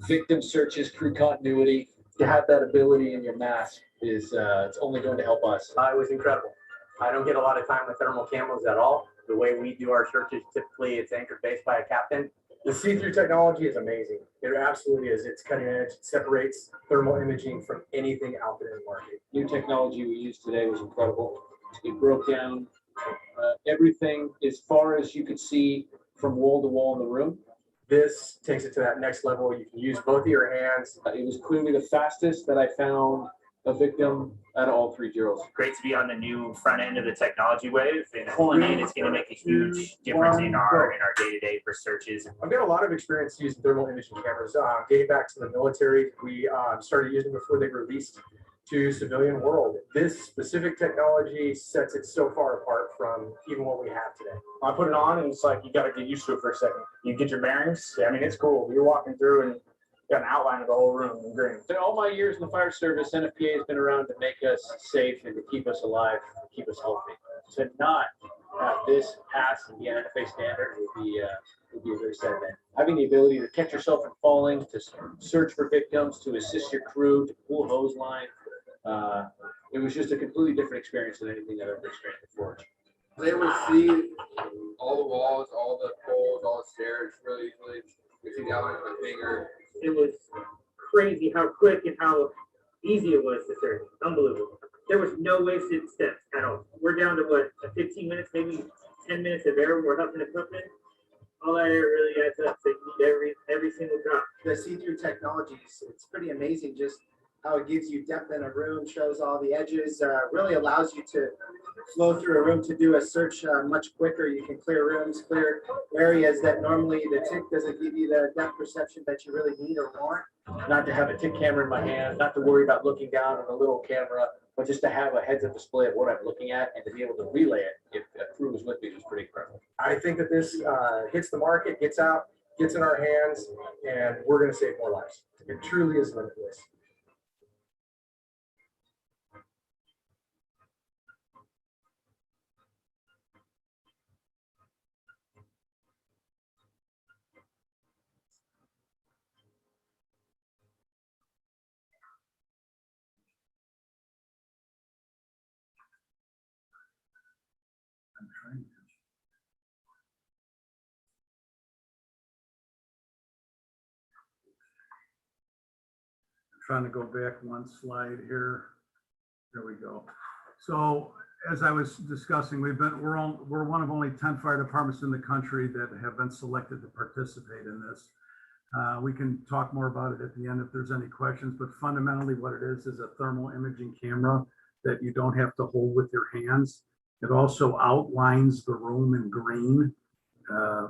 victim searches, crew continuity. To have that ability in your mask is it's only going to help us. It was incredible. I don't get a lot of time with thermal cameras at all. The way we do our searches, typically it's anchored based by a captain. The see-through technology is amazing. It absolutely is. It's cutting edge. It separates thermal imaging from anything out there in the market. New technology we used today was incredible. It broke down everything as far as you could see from wall to wall in the room. This takes it to that next level. You can use both of your hands. It was clearly the fastest that I found a victim out of all 3 drills. Great to be on the new front end of the technology wave and pulling in. It's going to make a huge difference in our day-to-day for searches. I've got a lot of experience using thermal imaging cameras. Dating back to the military, we started using them before they were released to civilian world. This specific technology sets it so far apart from even what we have today. I put it on and it's like you got to get used to it for a second. You get your bearings. I mean, it's cool. You're walking through and got an outline of the whole room in green. In all my years in the fire service, NFPA has been around to make us safe and to keep us alive, to keep us healthy. To not have this pass and the NFA standard would be a very sad thing. Having the ability to catch yourself from falling, to search for victims, to assist your crew, to pull hose line, it was just a completely different experience than anything I've ever experienced before. I was able to see all the walls, all the poles, all the stairs really easily. You see the outline of my finger. It was crazy how quick and how easy it was to search. Unbelievable. There was no wasted steps at all. We're down to what, 15 minutes, maybe 10 minutes of error. We're helping equipment. All that error really adds up. So you need every single drop. The see-through technologies, it's pretty amazing just how it gives you depth in a room, shows all the edges, really allows you to flow through a room to do a search much quicker. You can clear rooms, clear areas that normally the TIC doesn't give you the depth perception that you really need or want. Not to have a TIC camera in my hand, not to worry about looking down on a little camera, but just to have a heads-up display of what I'm looking at and to be able to relay it if a crew was with me was pretty incredible. I think that this hits the market, gets out, gets in our hands, and we're going to save more lives. It truly is limitless. Trying to go back one slide here. There we go. So as I was discussing, we're one of only 10 fire departments in the country that have been selected to participate in this. We can talk more about it at the end if there's any questions, but fundamentally what it is a thermal imaging camera that you don't have to hold with your hands. It also outlines the room in green. I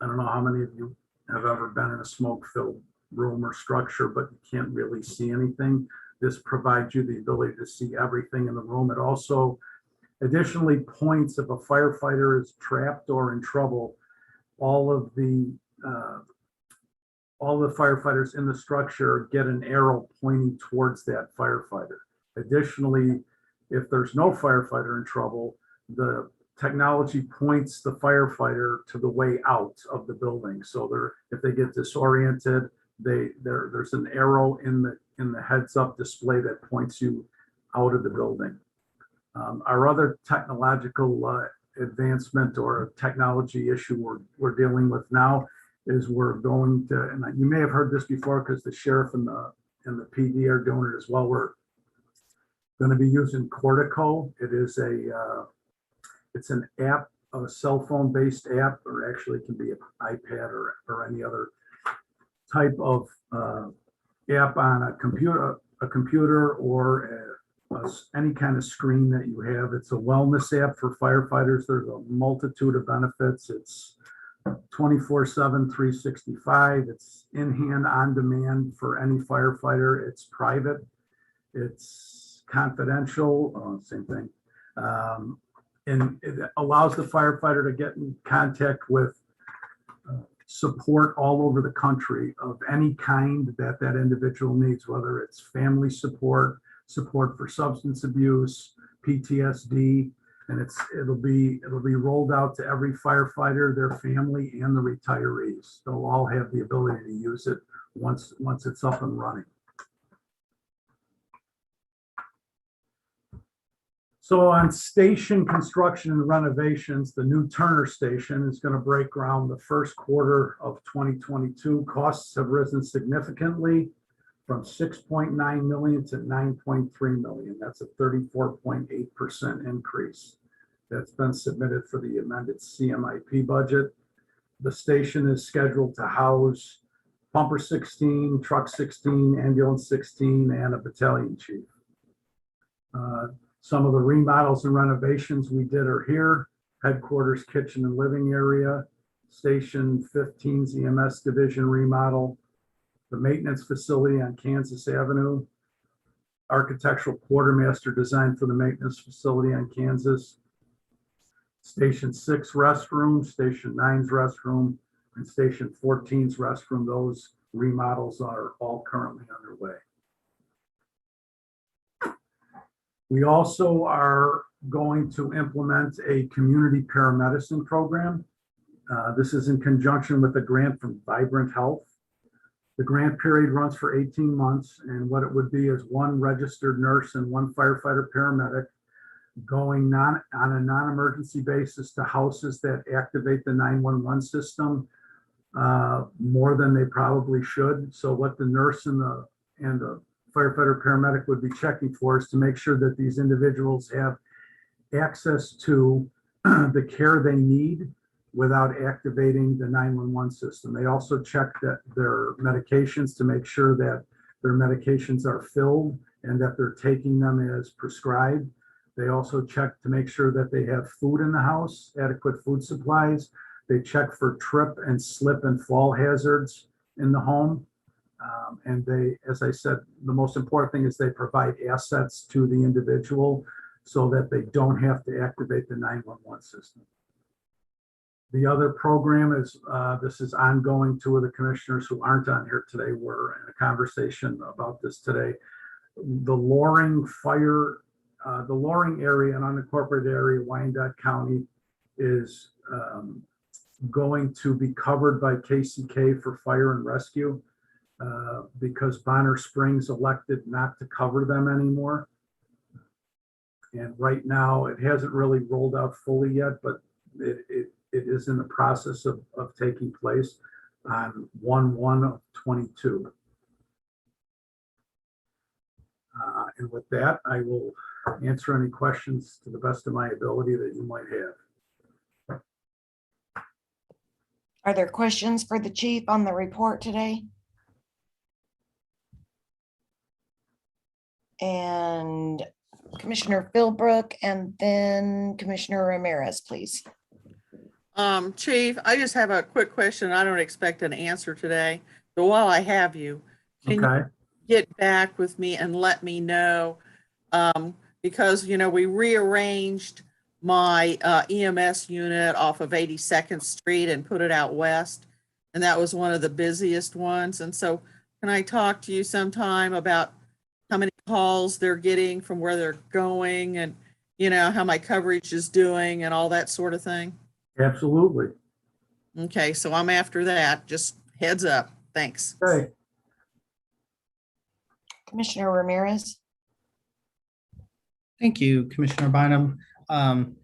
don't know how many of you have ever been in a smoke-filled room or structure, but you can't really see anything. This provides you the ability to see everything in the room. It also additionally points if a firefighter is trapped or in trouble, all the firefighters in the structure get an arrow pointing towards that firefighter. Additionally, if there's no firefighter in trouble, the technology points the firefighter to the way out of the building. So if they get disoriented, there's an arrow in the heads-up display that points you out of the building. Our other technological advancement or technology issue we're dealing with now is we're going to, and you may have heard this before because the sheriff and the PD are doing it as well. We're going to be using Cortico. It is it's an app, a cell phone based app, or actually it can be an iPad or any other type of app on a computer or any kind of screen that you have. It's a wellness app for firefighters. There's a multitude of benefits. It's 24/7, 365. It's in hand, on demand for any firefighter. It's private. It's confidential. Same thing. And it allows the firefighter to get in contact with support all over the country of any kind that individual needs, whether it's family support, support for substance abuse, PTSD, and it'll be rolled out to every firefighter, their family, and the retirees. They'll all have the ability to use it once it's up and running. So on station construction and renovations, the new Turner Station is going to break ground the first quarter of 2022. Costs have risen significantly from 6.9 million to 9.3 million. That's a 34.8% increase. That's been submitted for the amended CMIP budget. The station is scheduled to house pumper 16, truck 16, ambulance 16, and a battalion chief. Some of the remodels and renovations we did are here: headquarters, kitchen, and living area, Station 15's EMS division remodel, the maintenance facility on Kansas Avenue, architectural quartermaster design for the maintenance facility on Kansas, Station 6 restroom, Station 9's restroom, and Station 14's restroom. Those remodels are all currently underway. We also are going to implement a community paramedicine program. This is in conjunction with a grant from Vibrant Health. The grant period runs for 18 months, and what it would be is one registered nurse and one firefighter paramedic going on a non-emergency basis to houses that activate the 911 system more than they probably should. So what the nurse and the firefighter paramedic would be checking for is to make sure that these individuals have access to the care they need without activating the 911 system. They also check that their medications to make sure that their medications are filled and that they're taking them as prescribed. They also check to make sure that they have food in the house, adequate food supplies. They check for trip and slip and fall hazards in the home. And they, as I said, the most important thing is they provide assets to the individual so that they don't have to activate the 911 system. The other program is, this is ongoing. Two of the commissioners who aren't on here today were in a conversation about this today. The Loring fire, the Loring area, an unincorporated area, Wyandotte County, is going to be covered by KCK for fire and rescue. Because Bonner Springs elected not to cover them anymore. And right now, it hasn't really rolled out fully yet, but it is in the process of taking place on 1/1/22. And with that, I will answer any questions to the best of my ability that you might have. Are there questions for the chief on the report today? And Commissioner Philbrook and then Commissioner Ramirez, please. Chief, I just have a quick question. I don't expect an answer today, but while I have you, can you get back with me and let me know? Because, you know, we rearranged my EMS unit off of 82nd Street and put it out west. And that was one of the busiest ones. And so can I talk to you sometime about how many calls they're getting from where they're going and, you know, how my coverage is doing and all that sort of thing? Absolutely. Okay, so I'm after that. Just heads up. Thanks. Okay. Commissioner Ramirez. Thank you, Commissioner Bynum.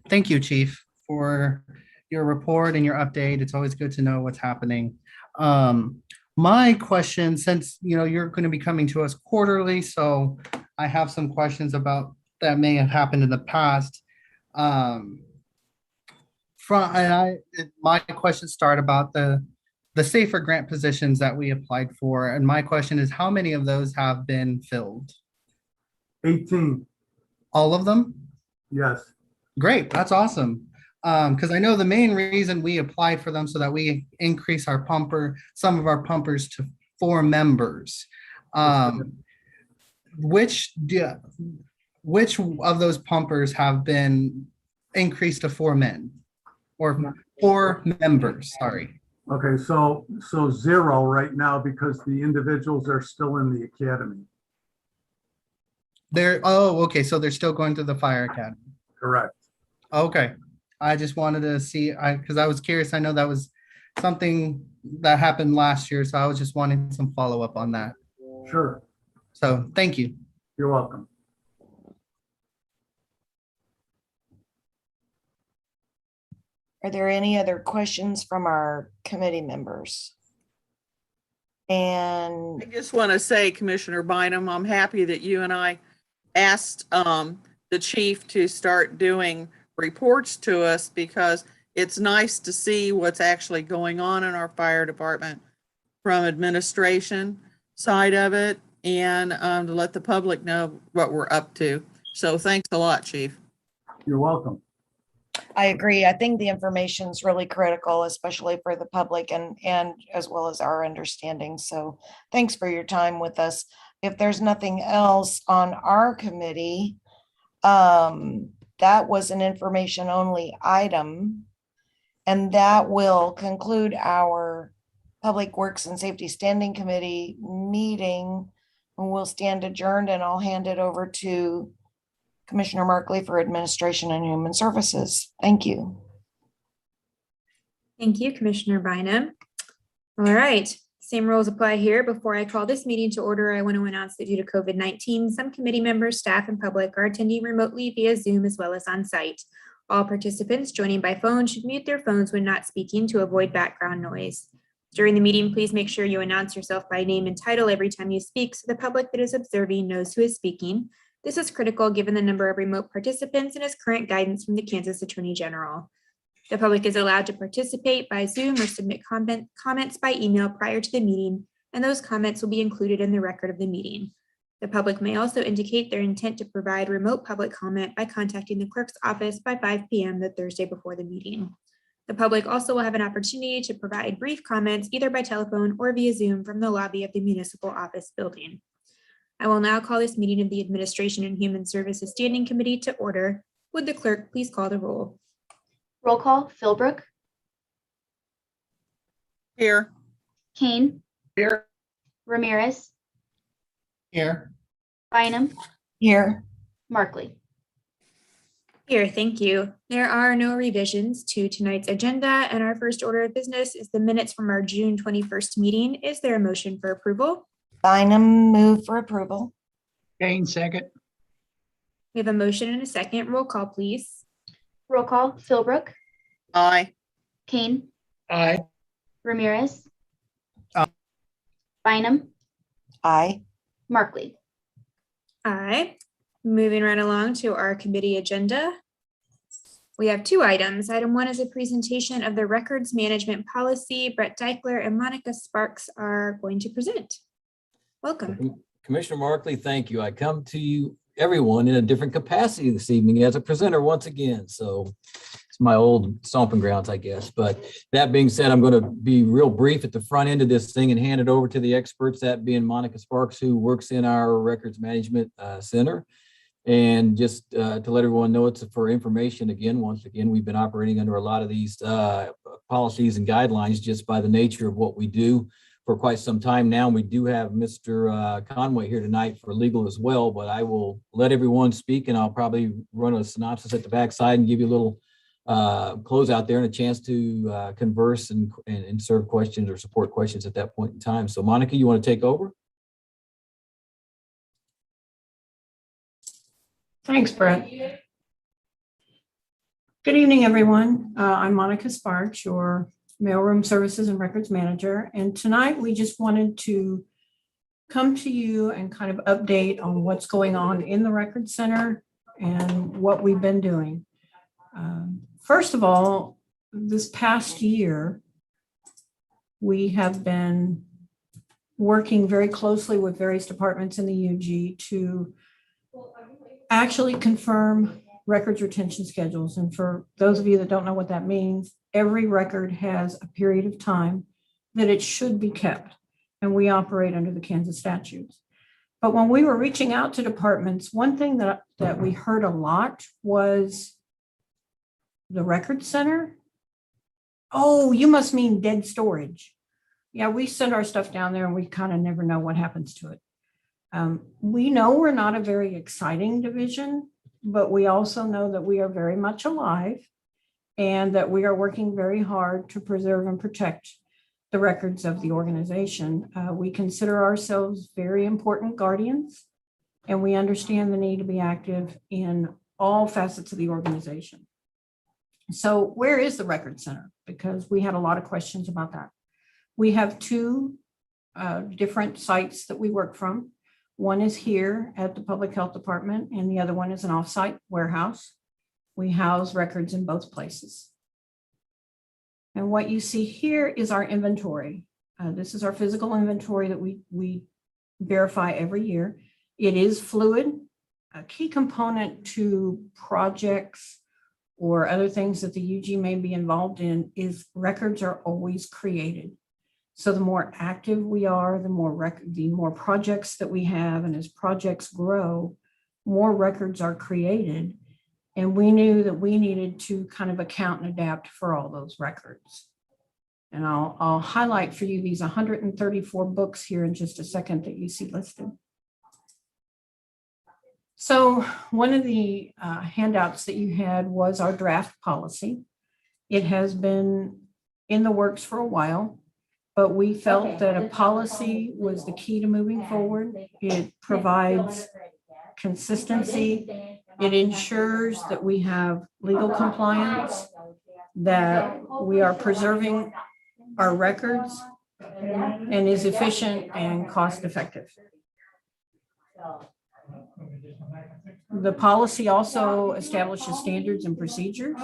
Thank you, Chief, for your report and your update. It's always good to know what's happening. My question, since you're going to be coming to us quarterly, so I have some questions about that may have happened in the past. My questions start about the safer grant positions that we applied for, and my question is, how many of those have been filled? 18. All of them? Yes. Great, that's awesome. Because I know the main reason we applied for them so that we increase some of our pumpers to 4 members. Which of those pumpers have been increased to 4 men or 4 members? Sorry. Okay, so 0 right now because the individuals are still in the academy. Okay, so they're still going to the fire academy. Correct. Okay. I just wanted to see, because I was curious. I know that was something that happened last year, so I was just wanting some follow-up on that. Sure. So thank you. You're welcome. Are there any other questions from our committee members? And I just want to say, Commissioner Bynum, I'm happy that you and I asked the chief to start doing reports to us, because it's nice to see what's actually going on in our fire department from administration side of it, and to let the public know what we're up to. So thanks a lot, Chief. You're welcome. I agree. I think the information is really critical, especially for the public and as well as our understanding. So thanks for your time with us. If there's nothing else on our committee, that was an information only item. And that will conclude our Public Works and Safety Standing Committee meeting. And we'll stand adjourned, and I'll hand it over to Commissioner Markley for Administration and Human Services. Thank you. Thank you, Commissioner Bynum. All right, same rules apply here. Before I call this meeting to order, I want to announce that due to COVID-19, some committee members, staff, and public are attending remotely via Zoom as well as on site. All participants joining by phone should mute their phones when not speaking to avoid background noise. During the meeting, please make sure you announce yourself by name and title every time you speak so the public that is observing knows who is speaking. This is critical given the number of remote participants and is current guidance from the Kansas Attorney General. The public is allowed to participate by Zoom or submit comments by email prior to the meeting, and those comments will be included in the record of the meeting. The public may also indicate their intent to provide remote public comment by contacting the clerk's office by 5 p.m. the Thursday before the meeting. The public also will have an opportunity to provide brief comments either by telephone or via Zoom from the lobby of the municipal office building. I will now call this meeting of the Administration and Human Services Standing Committee to order. Would the clerk please call the roll? Roll call, Philbrook, Here. Kane, Here. Ramirez, Here. Bynum, Here. Markley. Here, thank you. There are no revisions to tonight's agenda, and our first order of business is the minutes from our June 21st meeting. Is there a motion for approval? Bynum, move for approval. Kane, second. We have a motion and a second. Roll call, please. Roll call, Philbrook, Aye. Kane, Aye. Ramirez, Aye. Bynum, Aye. Markley. Aye. Moving right along to our committee agenda. We have two items. Item one is a presentation of the records management policy. Brett Deichler and Monica Sparks are going to present. Welcome. Commissioner Markley, thank you. I come to you, everyone, in a different capacity this evening as a presenter once again. So it's my old stomping grounds, I guess. But that being said, I'm going to be real brief at the front end of this thing and hand it over to the experts, that being Monica Sparks, who works in our records management center. And just to let everyone know, it's for information. Again, once again, we've been operating under a lot of these policies and guidelines just by the nature of what we do for quite some time now. We do have Mr. Conway here tonight for legal as well, but I will let everyone speak, and I'll probably run a synopsis at the backside and give you a little close out there and a chance to converse and serve questions or support questions at that point in time. So Monica, you want to take over? Thanks, Brett. Good evening, everyone. I'm Monica Sparks, your mailroom services and records manager. And tonight we just wanted to come to you and kind of update on what's going on in the Record Center and what we've been doing. First of all, this past year, we have been working very closely with various departments in the UG to actually confirm records retention schedules. And for those of you that don't know what that means, every record has a period of time that it should be kept, and we operate under the Kansas statutes. But when we were reaching out to departments, one thing that we heard a lot was the Record Center. Oh, you must mean dead storage. Yeah, we send our stuff down there and we kind of never know what happens to it. We know we're not a very exciting division, but we also know that we are very much alive and that we are working very hard to preserve and protect the records of the organization. We consider ourselves very important guardians, and we understand the need to be active in all facets of the organization. So where is the Record Center? Because we had a lot of questions about that. We have two different sites that we work from. One is here at the Public Health Department, and the other one is an offsite warehouse. We house records in both places. And what you see here is our inventory. This is our physical inventory that we verify every year. It is fluid. A key component to projects or other things that the UG may be involved in is records are always created. So the more active we are, the more projects that we have, and as projects grow, more records are created. And we knew that we needed to kind of account and adapt for all those records. And I'll highlight for you these 134 books here in just a second that you see listed. So one of the handouts that you had was our draft policy. It has been in the works for a while, but we felt that a policy was the key to moving forward. It provides consistency. It ensures that we have legal compliance, that we are preserving our records, and is efficient and cost effective. The policy also establishes standards and procedures.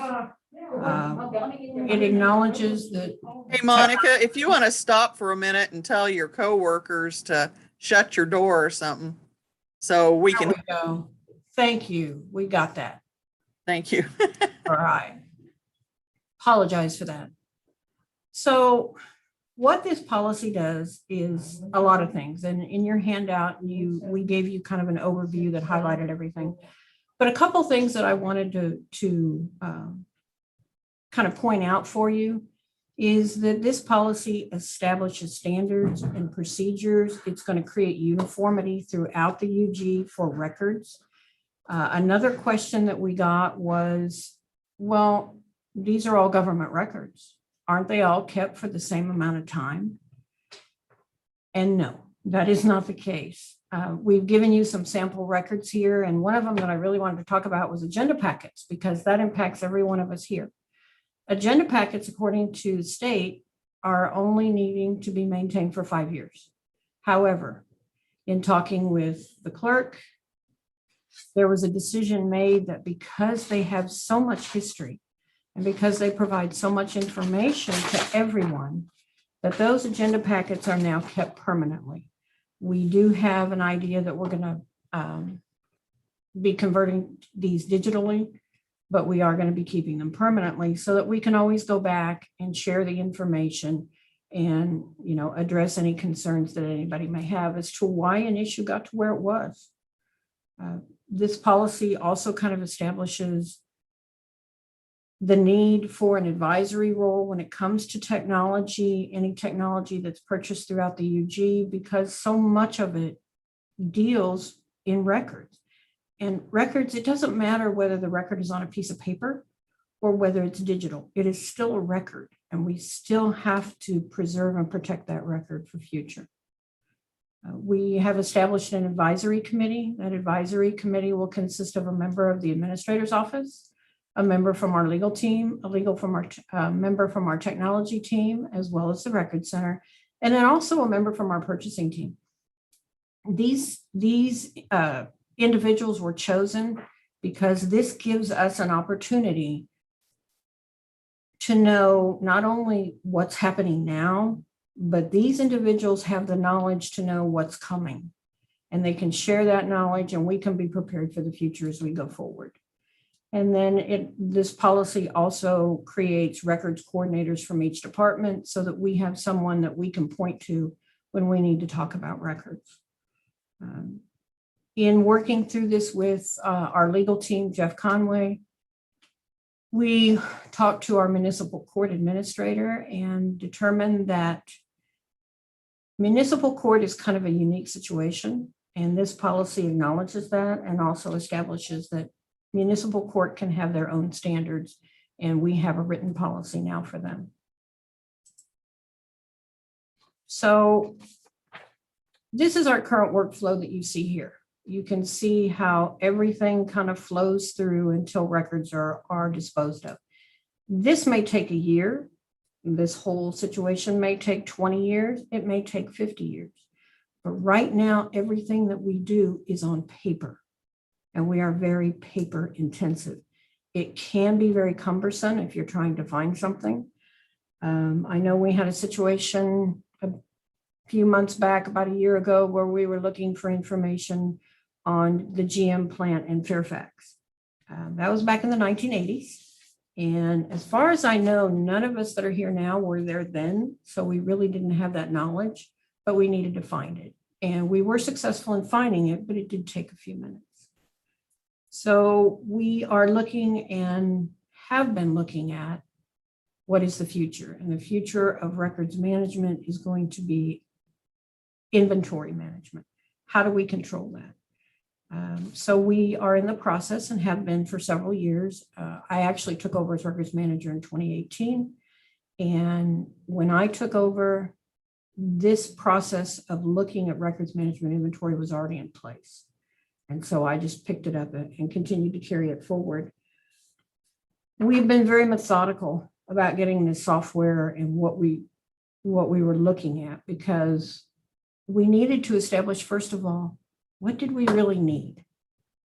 It acknowledges that. Hey, Monica, if you want to stop for a minute and tell your coworkers to shut your door or something, so we can. There we go. Thank you. We got that. Thank you. All right. Apologize for that. So what this policy does is a lot of things. And in your handout, we gave you kind of an overview that highlighted everything. But a couple things that I wanted to kind of point out for you is that this policy establishes standards and procedures. It's going to create uniformity throughout the UG for records. Another question that we got was, well, these are all government records. Aren't they all kept for the same amount of time? And no, that is not the case. We've given you some sample records here, and one of them that I really wanted to talk about was agenda packets, because that impacts every one of us here. Agenda packets, according to the state, are only needing to be maintained for 5 years. However, in talking with the clerk, there was a decision made that because they have so much history and because they provide so much information to everyone, that those agenda packets are now kept permanently. We do have an idea that we're going to be converting these digitally, but we are going to be keeping them permanently so that we can always go back and share the information and, you know, address any concerns that anybody may have as to why an issue got to where it was. This policy also kind of establishes the need for an advisory role when it comes to technology, any technology that's purchased throughout the UG, because so much of it deals in records. And records, it doesn't matter whether the record is on a piece of paper or whether it's digital. It is still a record, and we still have to preserve and protect that record for future. We have established an advisory committee. That advisory committee will consist of a member of the administrator's office, a member from our legal team, a member from our technology team, as well as the Record Center, and then also a member from our purchasing team. These individuals were chosen because this gives us an opportunity to know not only what's happening now, but these individuals have the knowledge to know what's coming, and they can share that knowledge, and we can be prepared for the future as we go forward. And then this policy also creates records coordinators from each department so that we have someone that we can point to when we need to talk about records. In working through this with our legal team, Jeff Conway, we talked to our municipal court administrator and determined that municipal court is kind of a unique situation. And this policy acknowledges that and also establishes that municipal court can have their own standards, and we have a written policy now for them. So this is our current workflow that you see here. You can see how everything kind of flows through until records are disposed of. This may take a year. This whole situation may take 20 years. It may take 50 years. But right now, everything that we do is on paper, and we are very paper intensive. It can be very cumbersome if you're trying to find something. I know we had a situation a few months back, about a year ago, where we were looking for information on the GM plant in Fairfax. That was back in the 1980s. And as far as I know, none of us that are here now were there then. So we really didn't have that knowledge, but we needed to find it. And we were successful in finding it, but it did take a few minutes. So we are looking and have been looking at what is the future. And the future of records management is going to be inventory management. How do we control that? So we are in the process and have been for several years. I actually took over as records manager in 2018. And when I took over, this process of looking at records management inventory was already in place. And so I just picked it up and continued to carry it forward. We've been very methodical about getting this software and what we were looking at, because we needed to establish, first of all, what did we really need?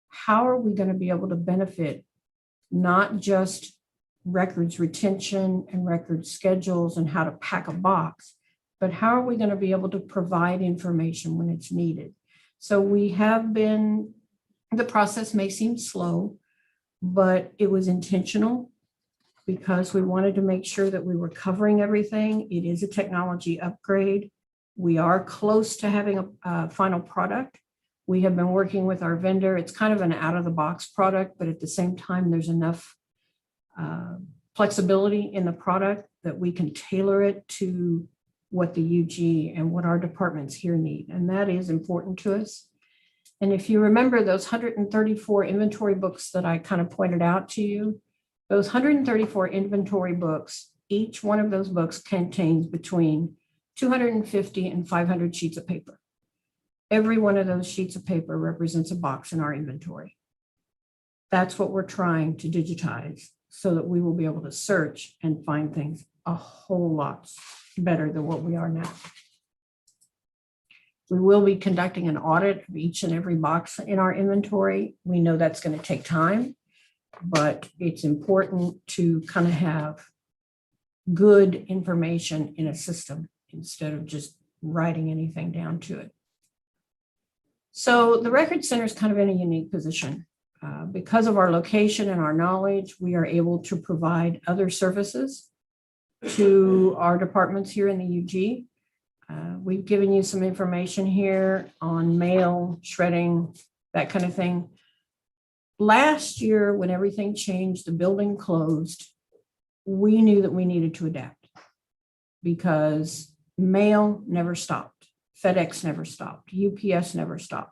How are we going to be able to benefit not just records retention and record schedules and how to pack a box, but how are we going to be able to provide information when it's needed? So we have been, the process may seem slow, but it was intentional because we wanted to make sure that we were covering everything. It is a technology upgrade. We are close to having a final product. We have been working with our vendor. It's kind of an out-of-the-box product, but at the same time, there's enough flexibility in the product that we can tailor it to what the UG and what our departments here need. And that is important to us. And if you remember those 134 inventory books that I kind of pointed out to you, those 134 inventory books, each one of those books contains between 250 and 500 sheets of paper. Every one of those sheets of paper represents a box in our inventory. That's what we're trying to digitize so that we will be able to search and find things a whole lot better than what we are now. We will be conducting an audit of each and every box in our inventory. We know that's going to take time, but it's important to kind of have good information in a system instead of just writing anything down to it. So the Record Center is kind of in a unique position. Because of our location and our knowledge, we are able to provide other services to our departments here in the UG. We've given you some information here on mail, shredding, that kind of thing. Last year, when everything changed, the building closed, we knew that we needed to adapt because mail never stopped. FedEx never stopped. UPS never stopped.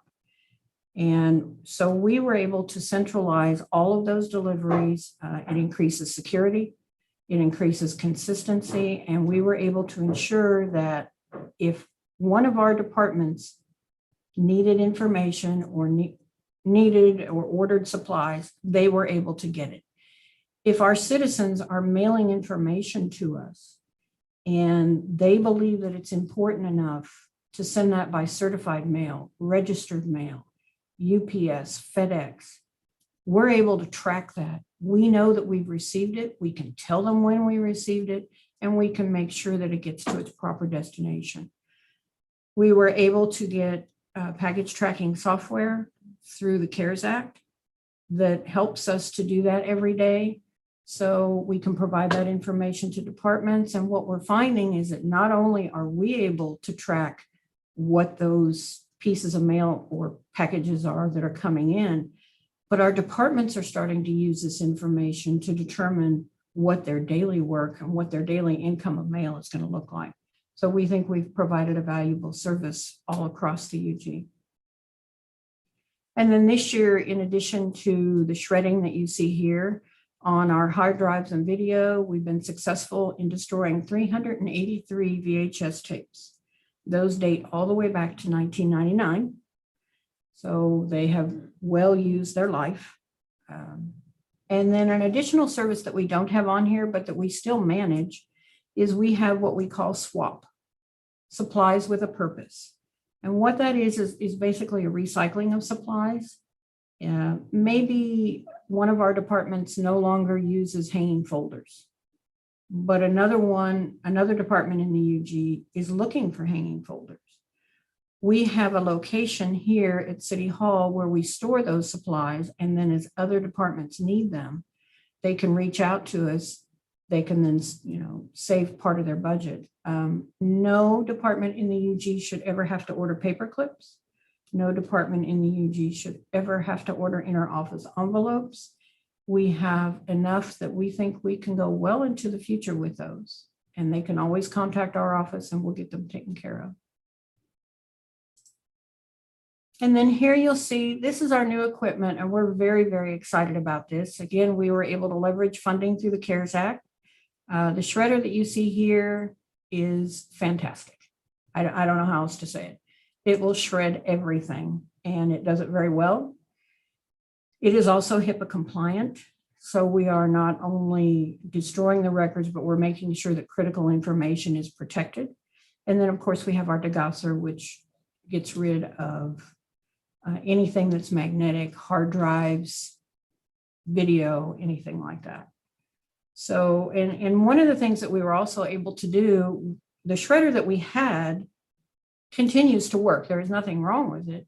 And so we were able to centralize all of those deliveries. It increases security. It increases consistency. And we were able to ensure that if one of our departments needed information or needed or ordered supplies, they were able to get it. If our citizens are mailing information to us and they believe that it's important enough to send that by certified mail, registered mail, UPS, FedEx, we're able to track that. We know that we've received it. We can tell them when we received it, and we can make sure that it gets to its proper destination. We were able to get package tracking software through the CARES Act that helps us to do that every day. So we can provide that information to departments. And what we're finding is that not only are we able to track what those pieces of mail or packages are that are coming in, but our departments are starting to use this information to determine what their daily work and what their daily income of mail is going to look like. So we think we've provided a valuable service all across the UG. And then this year, in addition to the shredding that you see here on our hard drives and video, we've been successful in destroying 383 VHS tapes. Those date all the way back to 1999. So they have well used their life. And then an additional service that we don't have on here, but that we still manage, is we have what we call SWAP, supplies with a purpose. And what that is basically a recycling of supplies. Maybe one of our departments no longer uses hanging folders, but another department in the UG is looking for hanging folders. We have a location here at City Hall where we store those supplies, and then as other departments need them, they can reach out to us. They can then, save part of their budget. No department in the UG should ever have to order paper clips. No department in the UG should ever have to order inter-office envelopes. We have enough that we think we can go well into the future with those, and they can always contact our office and we'll get them taken care of. And then here you'll see, this is our new equipment, and we're very, very excited about this. Again, we were able to leverage funding through the CARES Act. The shredder that you see here is fantastic. I don't know how else to say it. It will shred everything, and it does it very well. It is also HIPAA compliant. So we are not only destroying the records, but we're making sure that critical information is protected. And then of course we have our degausser, which gets rid of anything that's magnetic, hard drives, video, anything like that. So, and one of the things that we were also able to do, the shredder that we had continues to work. There is nothing wrong with it.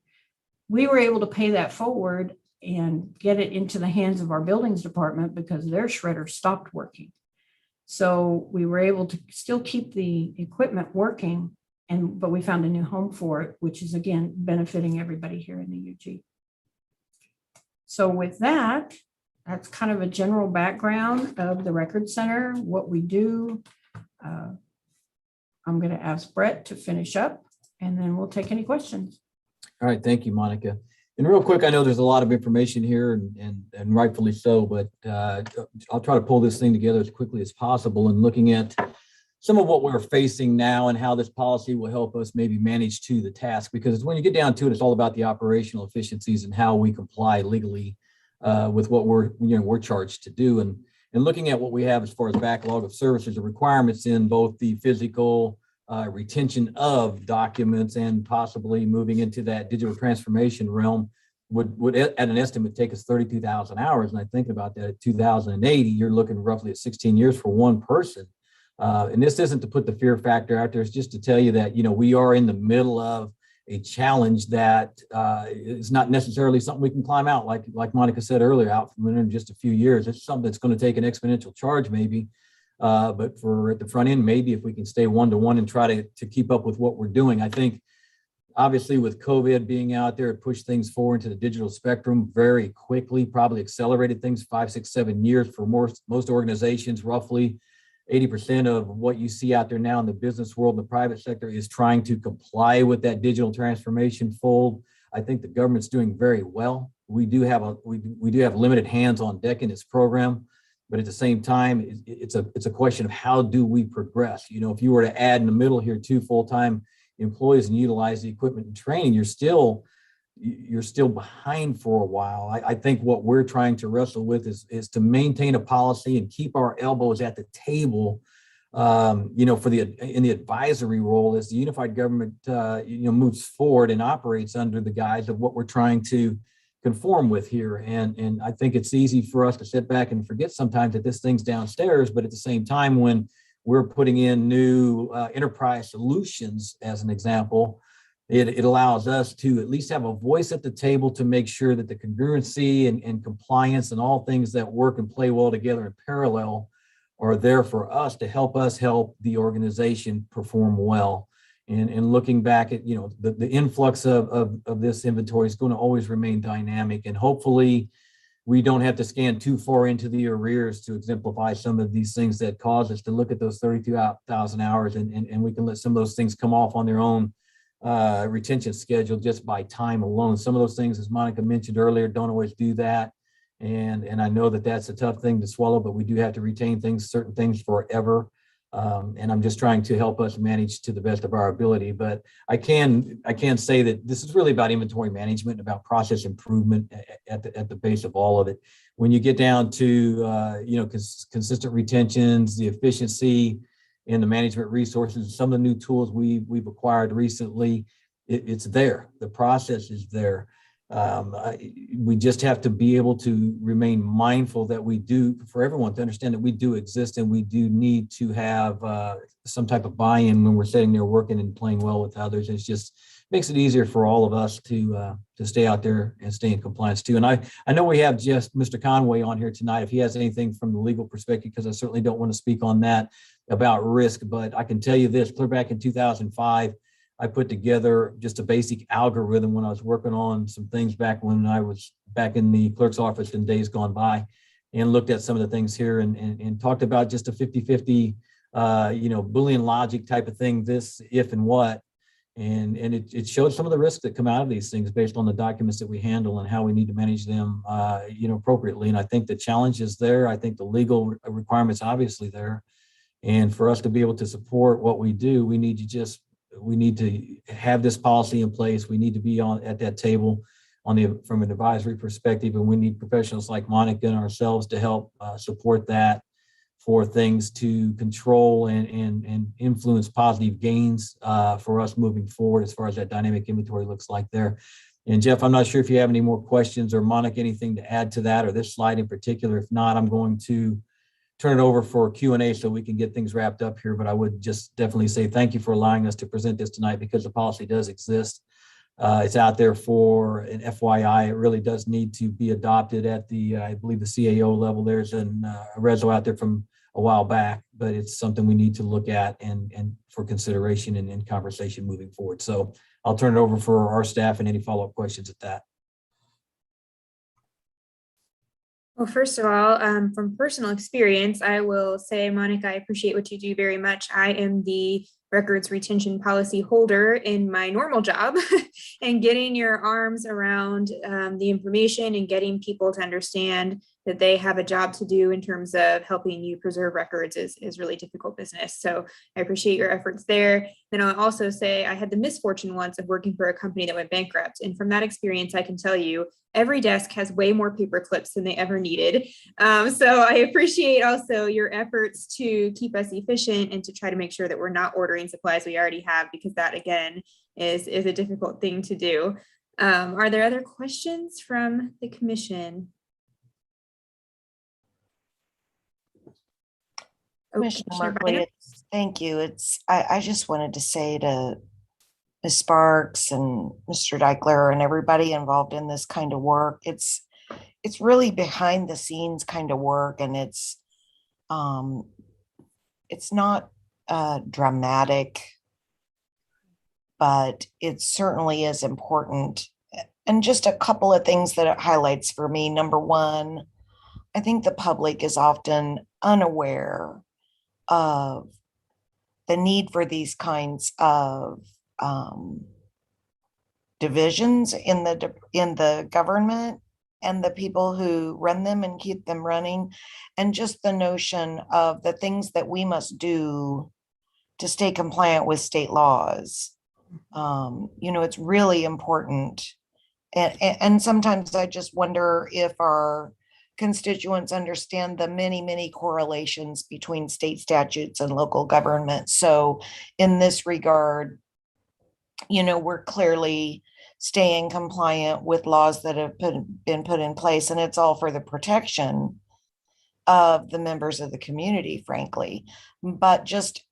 We were able to pay that forward and get it into the hands of our buildings department because their shredder stopped working. So we were able to still keep the equipment working, but we found a new home for it, which is again benefiting everybody here in the UG. So with that, that's kind of a general background of the Record Center, what we do. I'm going to ask Brett to finish up, and then we'll take any questions. All right, thank you, Monica. And real quick, I know there's a lot of information here and rightfully so, but I'll try to pull this thing together as quickly as possible and looking at some of what we're facing now and how this policy will help us maybe manage to the task, because when you get down to it, it's all about the operational efficiencies and how we comply legally with what we're charged to do. And looking at what we have as far as backlog of services and requirements in both the physical retention of documents and possibly moving into that digital transformation realm would at an estimate take us 32,000 hours. And I think about that at 2080, you're looking roughly at 16 years for one person. And this isn't to put the fear factor out there, it's just to tell you that, we are in the middle of a challenge that is not necessarily something we can climb out, like Monica said earlier, out from in just a few years. It's something that's going to take an exponential charge maybe. But for at the front end, maybe if we can stay one-to-one and try to keep up with what we're doing. I think obviously with COVID being out there, it pushed things forward into the digital spectrum very quickly, probably accelerated things 5, 6, 7 years for most organizations. Roughly 80% of what you see out there now in the business world, the private sector, is trying to comply with that digital transformation fold. I think the government's doing very well. We do have limited hands on deck in this program. But at the same time, it's a question of how do we progress? If you were to add in the middle here 2 full-time employees and utilize the equipment and training, you're still behind for a while. I think what we're trying to wrestle with is to maintain a policy and keep our elbows at the table, in the advisory role as the unified government moves forward and operates under the guise of what we're trying to conform with here. And I think it's easy for us to sit back and forget sometimes that this thing's downstairs, but at the same time, when we're putting in new enterprise solutions, as an example, it allows us to at least have a voice at the table to make sure that the congruency and compliance and all things that work and play well together in parallel are there for us to help the organization perform well. And looking back at, the influx of this inventory is going to always remain dynamic. And hopefully we don't have to scan too far into the arrears to exemplify some of these things that cause us to look at those 32,000 hours and we can let some of those things come off on their own retention schedule just by time alone. Some of those things, as Monica mentioned earlier, don't always do that. And I know that that's a tough thing to swallow, but we do have to retain certain things forever. And I'm just trying to help us manage to the best of our ability. But I can say that this is really about inventory management, about process improvement at the base of all of it. When you get down to consistent retentions, the efficiency in the management resources, some of the new tools we've acquired recently, it's there. The process is there. We just have to be able to remain mindful that we do, for everyone to understand that we do exist and we do need to have some type of buy-in when we're sitting there working and playing well with others. It's just makes it easier for all of us to stay out there and stay in compliance too. And I know we have just Mr. Conway on here tonight. If he has anything from the legal perspective, because I certainly don't want to speak on that about risk, but I can tell you this, clear back in 2005, I put together just a basic algorithm when I was working on some things back when I was back in the clerk's office in days gone by, and looked at some of the things here and talked about just a 50-50, Boolean logic type of thing, this, if, and what. And it showed some of the risks that come out of these things based on the documents that we handle and how we need to manage them, appropriately. And I think the challenge is there. I think the legal requirements obviously there. And for us to be able to support what we do, we need to have this policy in place. We need to be at that table from an advisory perspective, and we need professionals like Monica and ourselves to help support that for things to control and influence positive gains for us moving forward as far as that dynamic inventory looks like there. And Jeff, I'm not sure if you have any more questions, or Monica, anything to add to that, or this slide in particular. If not, I'm going to turn it over for Q&A so we can get things wrapped up here. But I would just definitely say thank you for allowing us to present this tonight, because the policy does exist. It's out there for an FYI. It really does need to be adopted at the, I believe the CAO level. There's a reso out there from a while back, but it's something we need to look at and for consideration and conversation moving forward. So I'll turn it over for our staff and any follow-up questions at that. Well, first of all, from personal experience, I will say, Monica, I appreciate what you do very much. I am the records retention policy holder in my normal job, and getting your arms around the information and getting people to understand that they have a job to do in terms of helping you preserve records is really difficult business. So I appreciate your efforts there. Then I'll also say I had the misfortune once of working for a company that went bankrupt. And from that experience, I can tell you, every desk has way more paper clips than they ever needed. So I appreciate also your efforts to keep us efficient and to try to make sure that we're not ordering supplies we already have, because that, again, is a difficult thing to do. Are there other questions from the commission? Commissioner Markley, thank you. I just wanted to say to Ms. Sparks and Mr. Deichler and everybody involved in this kind of work, it's really behind the scenes kind of work, and it's not dramatic, but it certainly is important. And just a couple of things that it highlights for me. Number one, I think the public is often unaware of the need for these kinds of divisions in the government and the people who run them and keep them running, and just the notion of the things that we must do to stay compliant with state laws. It's really important. And sometimes I just wonder if our constituents understand the many, many correlations between state statutes and local government. So in this regard, we're clearly staying compliant with laws that have been put in place, and it's all for the protection of the members of the community, frankly. But just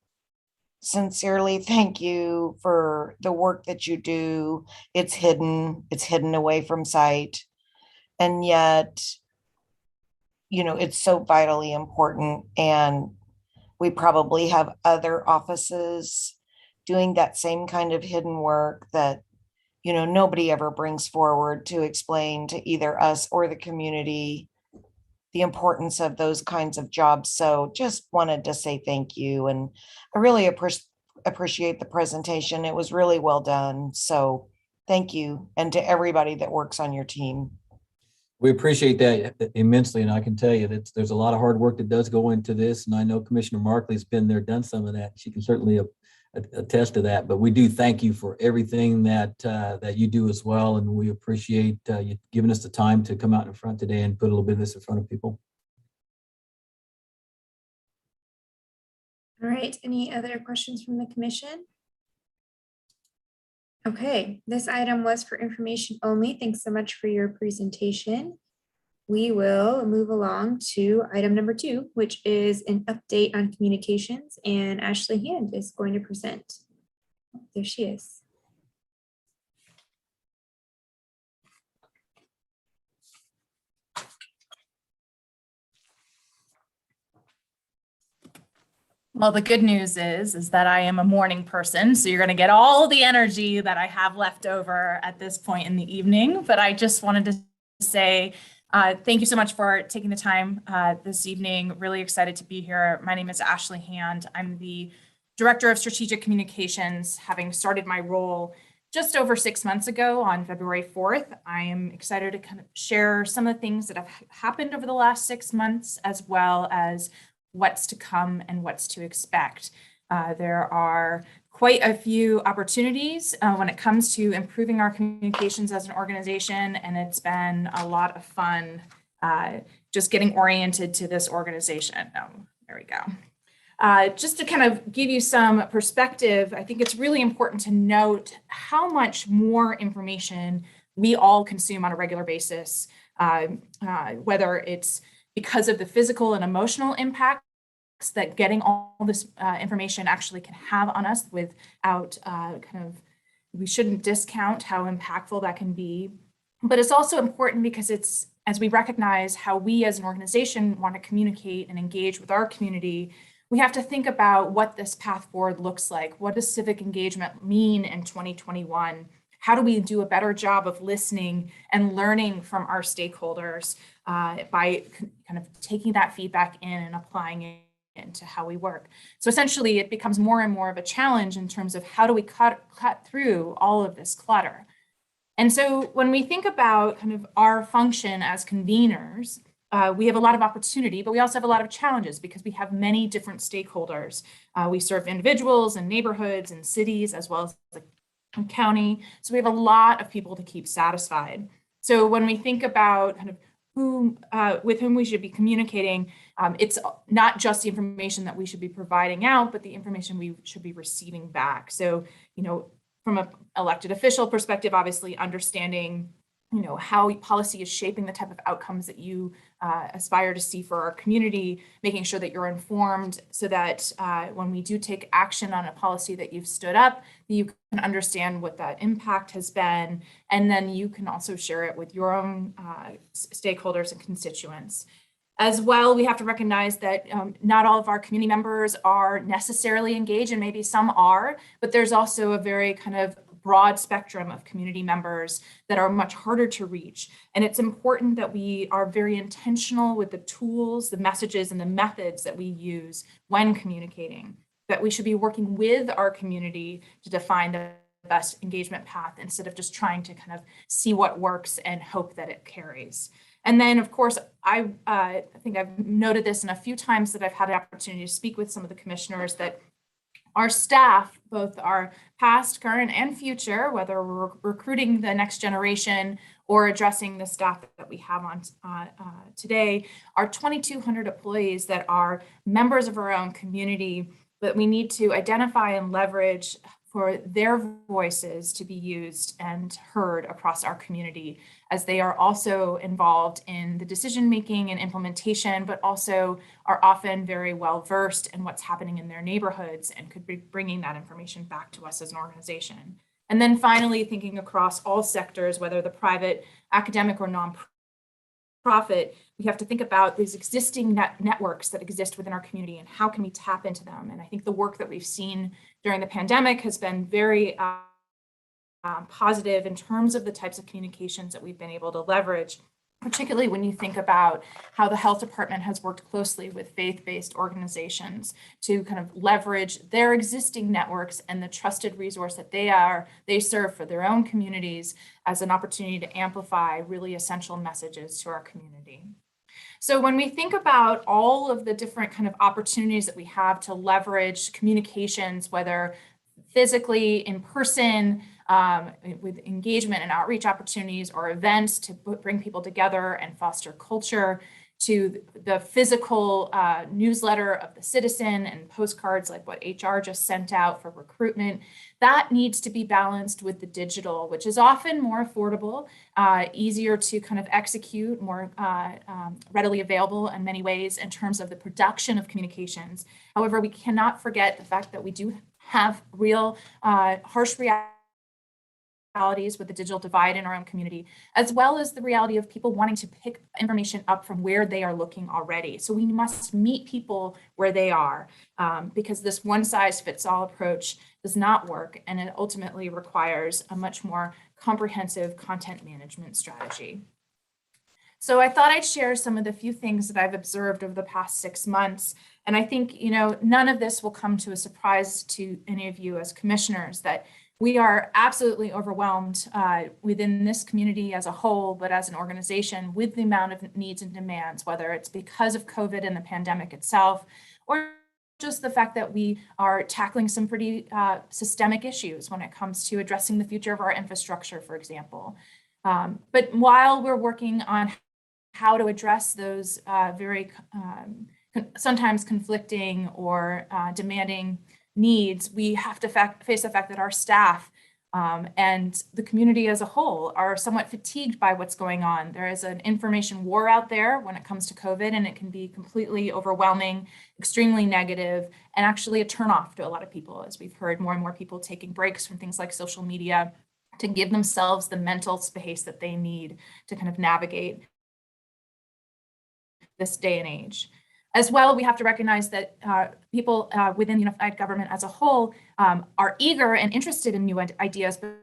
sincerely, thank you for the work that you do. It's hidden away from sight, and yet it's so vitally important. And we probably have other offices doing that same kind of hidden work that, nobody ever brings forward to explain to either us or the community the importance of those kinds of jobs. So just wanted to say thank you. And I really appreciate the presentation. It was really well done. So thank you. And to everybody that works on your team. We appreciate that immensely, and I can tell you that there's a lot of hard work that does go into this, and I know Commissioner Markley's been there, done some of that. She can certainly attest to that, but we do thank you for everything that that you do as well, and we appreciate you giving us the time to come out in front today and put a little bit of this in front of people. All right, any other questions from the commission? Okay, this item was for information only. Thanks so much for your presentation. We will move along to item number 2, which is an update on communications, and Ashley Hand is going to present. There she is. Well, the good news is that I am a morning person, so you're going to get all the energy that I have left over at this point in the evening. But I just wanted to say thank you so much for taking the time this evening. Really excited to be here. My name is Ashley Hand. I'm the Director of Strategic Communications, having started my role just over 6 months ago on February 4th. I am excited to kind of share some of the things that have happened over the last 6 months, as well as what's to come and what's to expect. There are quite a few opportunities when it comes to improving our communications as an organization, and it's been a lot of fun just getting oriented to this organization. Oh, there we go. Just to kind of give you some perspective, I think it's really important to note how much more information we all consume on a regular basis, whether it's because of the physical and emotional impacts that getting all this information actually can have on us without we shouldn't discount how impactful that can be. But it's also important because it's, as we recognize how we as an organization want to communicate and engage with our community, we have to think about what this path forward looks like. What does civic engagement mean in 2021? How do we do a better job of listening and learning from our stakeholders by kind of taking that feedback in and applying it into how we work? So essentially, it becomes more and more of a challenge in terms of how do we cut through all of this clutter. And so when we think about kind of our function as conveners, we have a lot of opportunity, but we also have a lot of challenges because we have many different stakeholders. We serve individuals and neighborhoods and cities, as well as the county. So we have a lot of people to keep satisfied. So when we think about kind of with whom we should be communicating, it's not just the information that we should be providing out, but the information we should be receiving back. So, from an elected official perspective, obviously understanding, how policy is shaping the type of outcomes that you aspire to see for our community, making sure that you're informed so that when we do take action on a policy that you've stood up, you can understand what that impact has been, and then you can also share it with your own stakeholders and constituents. As well, we have to recognize that not all of our community members are necessarily engaged, and maybe some are, but there's also a very kind of broad spectrum of community members that are much harder to reach. And it's important that we are very intentional with the tools, the messages, and the methods that we use when communicating, that we should be working with our community to define the best engagement path instead of just trying to kind of see what works and hope that it carries. And then, of course, I think I've noted this in a few times that I've had the opportunity to speak with some of the commissioners, that our staff, both our past, current, and future, whether we're recruiting the next generation or addressing the staff that we have on today, are 2,200 employees that are members of our own community, but we need to identify and leverage for their voices to be used and heard across our community, as they are also involved in the decision-making and implementation, but also are often very well-versed in what's happening in their neighborhoods and could be bringing that information back to us as an organization. And then finally, thinking across all sectors, whether the private, academic, or nonprofit, we have to think about these existing networks that exist within our community and how can we tap into them. And I think the work that we've seen during the pandemic has been very positive in terms of the types of communications that we've been able to leverage. particularly when you think about how the health department has worked closely with faith-based organizations to kind of leverage their existing networks and the trusted resource that they serve for their own communities as an opportunity to amplify really essential messages to our community. So when we think about all of the different kind of opportunities that we have to leverage communications, whether physically, in person, with engagement and outreach opportunities or events to bring people together and foster culture, to the physical newsletter of the citizen and postcards like what HR just sent out for recruitment, that needs to be balanced with the digital, which is often more affordable, easier to kind of execute, more readily available in many ways in terms of the production of communications. However, we cannot forget the fact that we do have real harsh realities with the digital divide in our own community, as well as the reality of people wanting to pick information up from where they are looking already. So we must meet people where they are, because this one size fits all approach does not work, and it ultimately requires a much more comprehensive content management strategy. So I thought I'd share some of the few things that I've observed over the past 6 months. And I think, none of this will come to a surprise to any of you as commissioners, that we are absolutely overwhelmed within this community as a whole, but as an organization, with the amount of needs and demands, whether it's because of COVID and the pandemic itself, or just the fact that we are tackling some pretty systemic issues when it comes to addressing the future of our infrastructure, for example. But while we're working on how to address those very sometimes conflicting or demanding needs, we have to face the fact that our staff and the community as a whole are somewhat fatigued by what's going on. There is an information war out there when it comes to COVID, and it can be completely overwhelming, extremely negative, and actually a turnoff to a lot of people, as we've heard more and more people taking breaks from things like social media to give themselves the mental space that they need to kind of navigate this day and age. As well, we have to recognize that people within the unified government as a whole are eager and interested in new ideas, but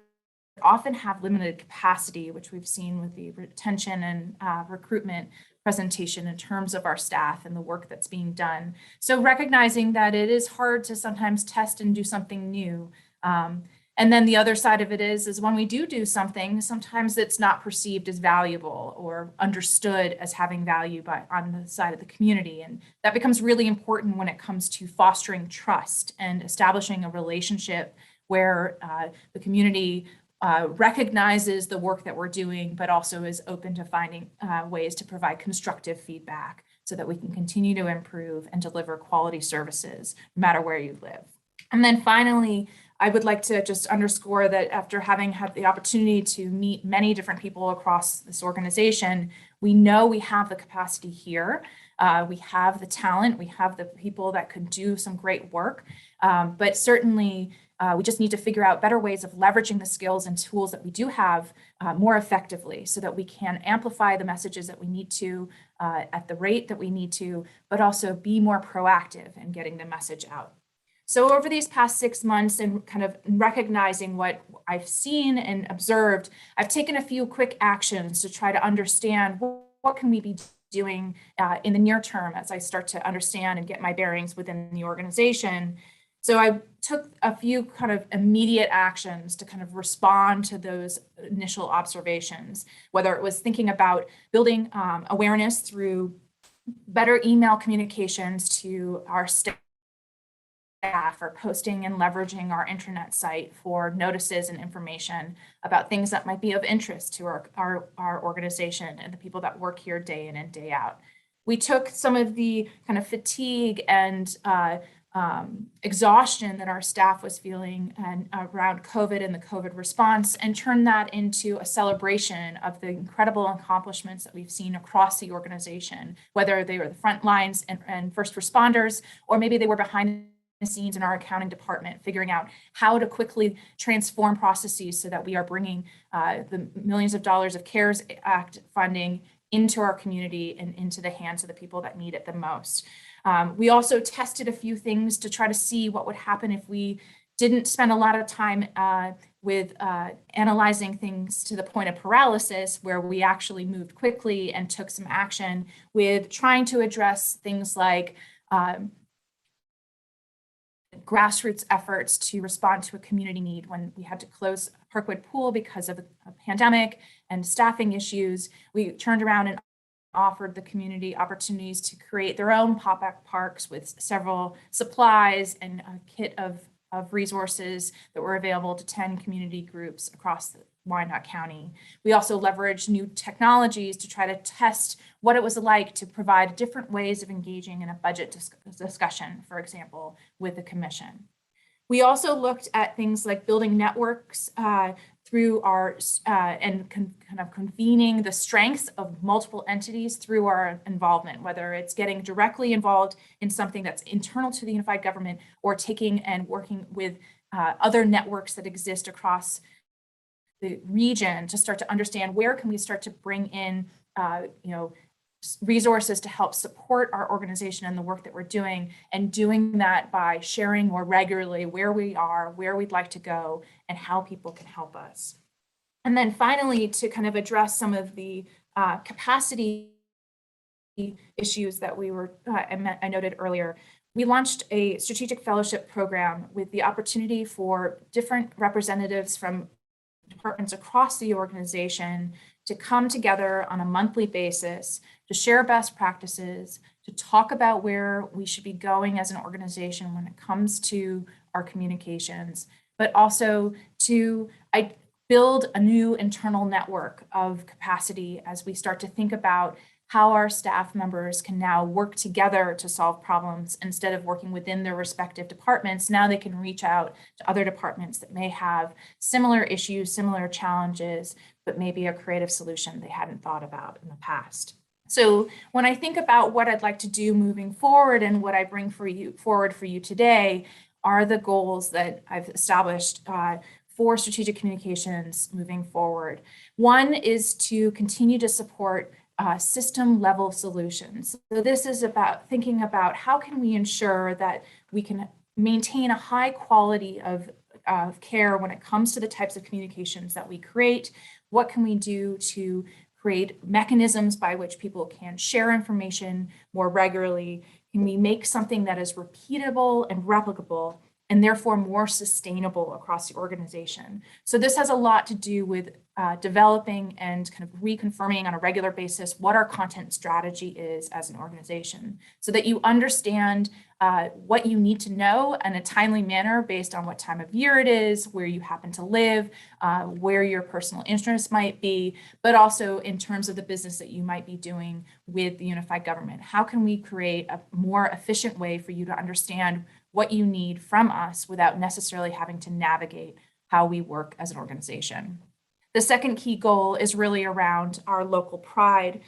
often have limited capacity, which we've seen with the retention and recruitment presentation in terms of our staff and the work that's being done. So recognizing that it is hard to sometimes test and do something new. And then the other side of it is when we do something, sometimes it's not perceived as valuable or understood as having value on the side of the community. And that becomes really important when it comes to fostering trust and establishing a relationship where the community recognizes the work that we're doing, but also is open to finding ways to provide constructive feedback so that we can continue to improve and deliver quality services no matter where you live. And then finally, I would like to just underscore that after having had the opportunity to meet many different people across this organization, we know we have the capacity here. We have the talent, we have the people that could do some great work, but certainly we just need to figure out better ways of leveraging the skills and tools that we do have more effectively so that we can amplify the messages that we need to at the rate that we need to, but also be more proactive in getting the message out. So over these past 6 months and kind of recognizing what I've seen and observed, I've taken a few quick actions to try to understand what can we be doing in the near term as I start to understand and get my bearings within the organization. So I took a few kind of immediate actions to kind of respond to those initial observations, whether it was thinking about building awareness through better email communications to our staff, or posting and leveraging our intranet site for notices and information about things that might be of interest to our organization and the people that work here day in and day out. We took some of the kind of fatigue and exhaustion that our staff was feeling and around COVID and the COVID response and turned that into a celebration of the incredible accomplishments that we've seen across the organization, whether they were the front lines and first responders, or maybe they were behind the scenes in our accounting department, figuring out how to quickly transform processes so that we are bringing the millions of dollars of CARES Act funding into our community and into the hands of the people that need it the most. We also tested a few things to try to see what would happen if we didn't spend a lot of time with analyzing things to the point of paralysis, where we actually moved quickly and took some action with trying to address things like grassroots efforts to respond to a community need when we had to close Parkwood Pool because of a pandemic and staffing issues. We turned around and offered the community opportunities to create their own pop-up parks with several supplies and a kit of resources that were available to 10 community groups across Wyandotte County. We also leveraged new technologies to try to test what it was like to provide different ways of engaging in a budget discussion, for example, with the commission. We also looked at things like building networks through our kind of convening the strengths of multiple entities through our involvement, whether it's getting directly involved in something that's internal to the unified government or taking and working with other networks that exist across the region to start to understand where can we start to bring in resources to help support our organization and the work that we're doing, and doing that by sharing more regularly where we are, where we'd like to go, and how people can help us. And then finally, to kind of address some of the capacity issues that I noted earlier, we launched a strategic fellowship program with the opportunity for different representatives from departments across the organization to come together on a monthly basis to share best practices, to talk about where we should be going as an organization when it comes to our communications, but also to build a new internal network of capacity as we start to think about how our staff members can now work together to solve problems instead of working within their respective departments. Now they can reach out to other departments that may have similar issues, similar challenges, but maybe a creative solution they hadn't thought about in the past. So when I think about what I'd like to do moving forward and what I bring forward for you today are the goals that I've established for strategic communications moving forward. One is to continue to support system level solutions. So this is about thinking about how can we ensure that we can maintain a high quality of care when it comes to the types of communications that we create. What can we do to create mechanisms by which people can share information more regularly? Can we make something that is repeatable and replicable and therefore more sustainable across the organization? So this has a lot to do with developing and kind of reconfirming on a regular basis what our content strategy is as an organization, so that you understand what you need to know in a timely manner based on what time of year it is, where you happen to live, where your personal interests might be, but also in terms of the business that you might be doing with the unified government. How can we create a more efficient way for you to understand what you need from us without necessarily having to navigate how we work as an organization? The second key goal is really around our local pride,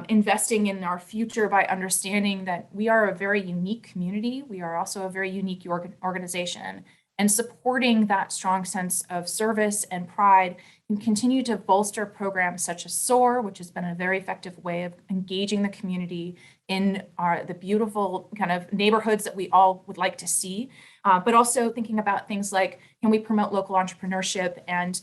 investing in our future by understanding that we are a very unique community. We are also a very unique organization, and supporting that strong sense of service and pride and continue to bolster programs such as SOAR, which has been a very effective way of engaging the community in the beautiful kind of neighborhoods that we all would like to see, but also thinking about things like, can we promote local entrepreneurship and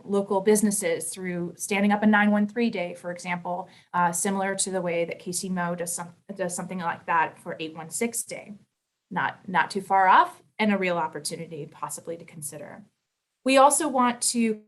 local businesses through standing up a 913 day, for example, similar to the way that KCMO does something like that for 816 day. Not too far off, and a real opportunity possibly to consider. We also want to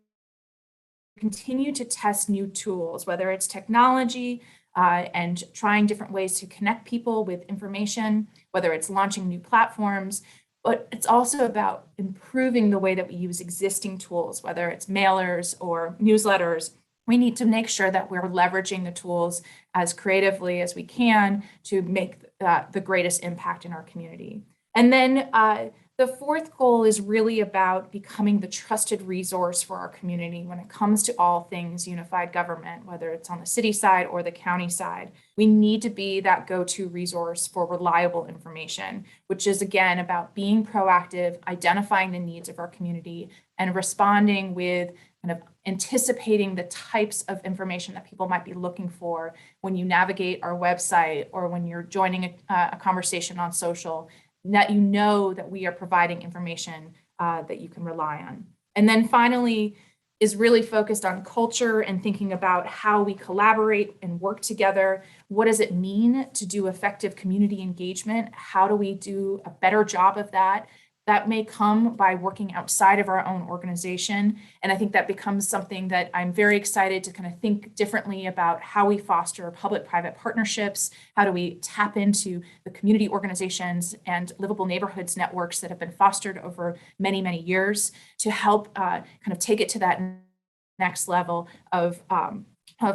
continue to test new tools, whether it's technology and trying different ways to connect people with information, whether it's launching new platforms, but it's also about improving the way that we use existing tools, whether it's mailers or newsletters. We need to make sure that we're leveraging the tools as creatively as we can to make the greatest impact in our community. And then the fourth goal is really about becoming the trusted resource for our community when it comes to all things unified government, whether it's on the city side or the county side. We need to be that go-to resource for reliable information, which is again about being proactive, identifying the needs of our community, and responding with kind of anticipating the types of information that people might be looking for when you navigate our website or when you're joining a conversation on social, that you know that we are providing information that you can rely on. And then finally, is really focused on culture and thinking about how we collaborate and work together. What does it mean to do effective community engagement? How do we do a better job of that? That may come by working outside of our own organization. And I think that becomes something that I'm very excited to kind of think differently about how we foster public-private partnerships. How do we tap into the community organizations and livable neighborhoods networks that have been fostered over many, many years to help kind of take it to that next level of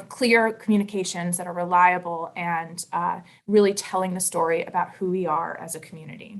clear communications that are reliable and really telling the story about who we are as a community.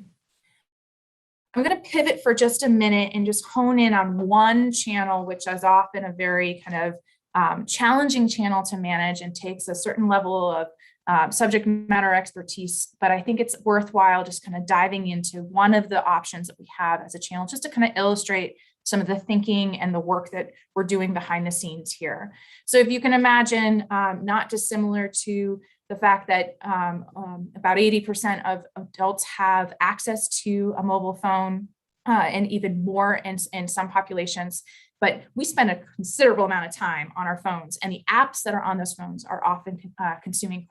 I'm going to pivot for just a minute and just hone in on one channel, which is often a very kind of challenging channel to manage and takes a certain level of subject matter expertise. But I think it's worthwhile just kind of diving into one of the options that we have as a channel, just to kind of illustrate some of the thinking and the work that we're doing behind the scenes here. So if you can imagine, not dissimilar to the fact that about 80% of adults have access to a mobile phone, and even more in some populations. But we spend a considerable amount of time on our phones, and the apps that are on those phones are often consuming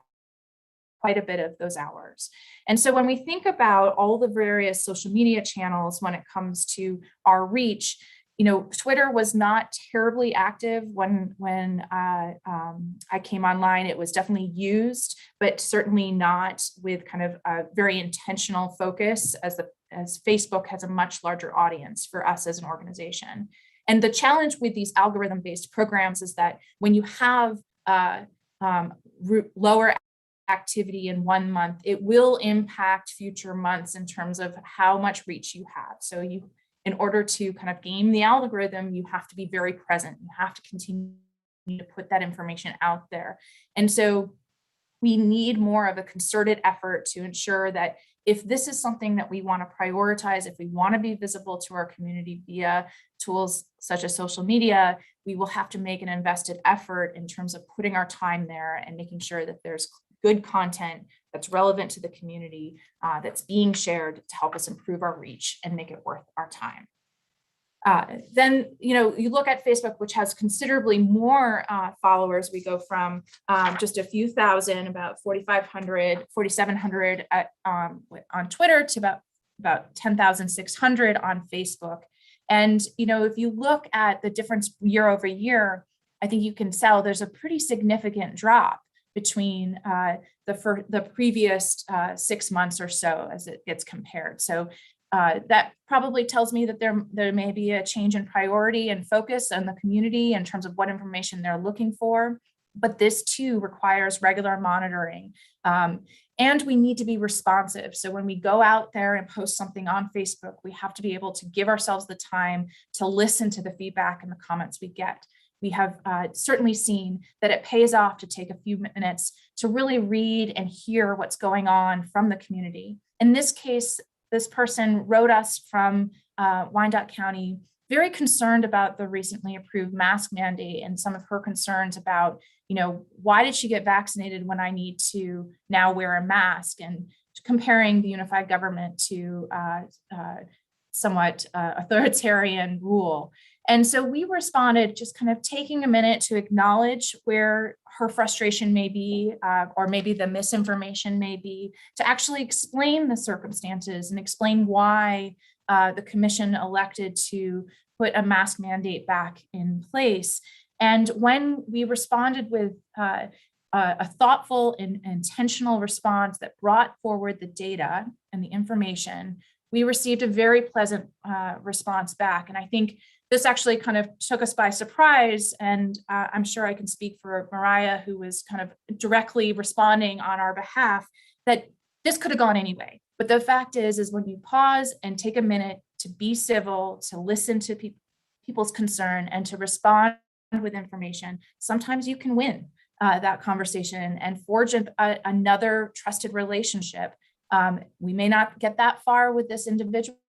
quite a bit of those hours. And so when we think about all the various social media channels when it comes to our reach, Twitter was not terribly active when I came online. It was definitely used, but certainly not with kind of a very intentional focus as Facebook has a much larger audience for us as an organization. And the challenge with these algorithm-based programs is that when you have lower activity in 1 month, it will impact future months in terms of how much reach you have. So in order to kind of game the algorithm, you have to be very present. You have to continue to put that information out there. And so we need more of a concerted effort to ensure that if this is something that we want to prioritize, if we want to be visible to our community via tools such as social media, we will have to make an invested effort in terms of putting our time there and making sure that there's good content that's relevant to the community, that's being shared to help us improve our reach and make it worth our time. Then, you look at Facebook, which has considerably more followers. We go from just a few thousand, about 4,500, 4,700 on Twitter to about 10,600 on Facebook. And, if you look at the difference year over year, I think you can tell there's a pretty significant drop between the previous 6 months or so as it gets compared. So that probably tells me that there may be a change in priority and focus on the community in terms of what information they're looking for. But this too requires regular monitoring. And we need to be responsive. So when we go out there and post something on Facebook, we have to be able to give ourselves the time to listen to the feedback and the comments we get. We have certainly seen that it pays off to take a few minutes to really read and hear what's going on from the community. In this case, this person wrote us from Wyandotte County, very concerned about the recently approved mask mandate and some of her concerns about, why did she get vaccinated when I need to now wear a mask, and comparing the unified government to somewhat authoritarian rule. And so we responded just kind of taking a minute to acknowledge where her frustration may be, or maybe the misinformation may be, to actually explain the circumstances and explain why the commission elected to put a mask mandate back in place. And when we responded with a thoughtful and intentional response that brought forward the data and the information, we received a very pleasant response back. And I think this actually kind of took us by surprise. And I'm sure I can speak for Mariah, who was kind of directly responding on our behalf, that this could have gone anyway. But the fact is when you pause and take a minute to be civil, to listen to people's concern and to respond with information, sometimes you can win that conversation and forge another trusted relationship. We may not get that far with this individual,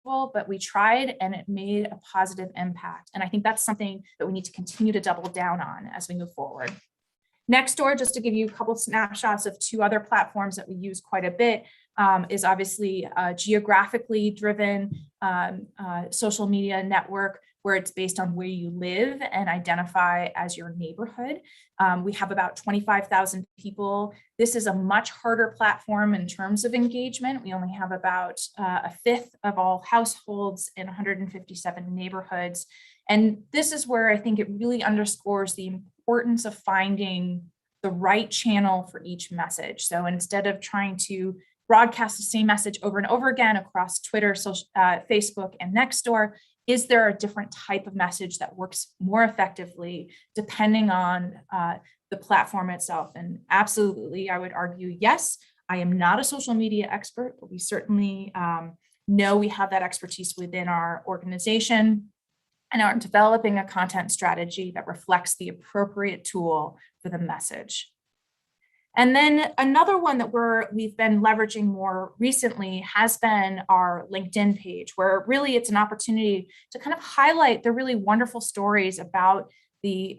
but we tried and it made a positive impact. And I think that's something that we need to continue to double down on as we move forward. Next door, just to give you a couple of snapshots of two other platforms that we use quite a bit, is obviously a geographically driven social media network where it's based on where you live and identify as your neighborhood. We have about 25,000 people. This is a much harder platform in terms of engagement. We only have about a fifth of all households in 157 neighborhoods. And this is where I think it really underscores the importance of finding the right channel for each message. So instead of trying to broadcast the same message over and over again across Twitter, social, Facebook, and Nextdoor, is there a different type of message that works more effectively depending on the platform itself? And absolutely, I would argue, yes, I am not a social media expert, but we certainly know we have that expertise within our organization and are developing a content strategy that reflects the appropriate tool for the message. And then another one that we've been leveraging more recently has been our LinkedIn page, where really it's an opportunity to kind of highlight the really wonderful stories about the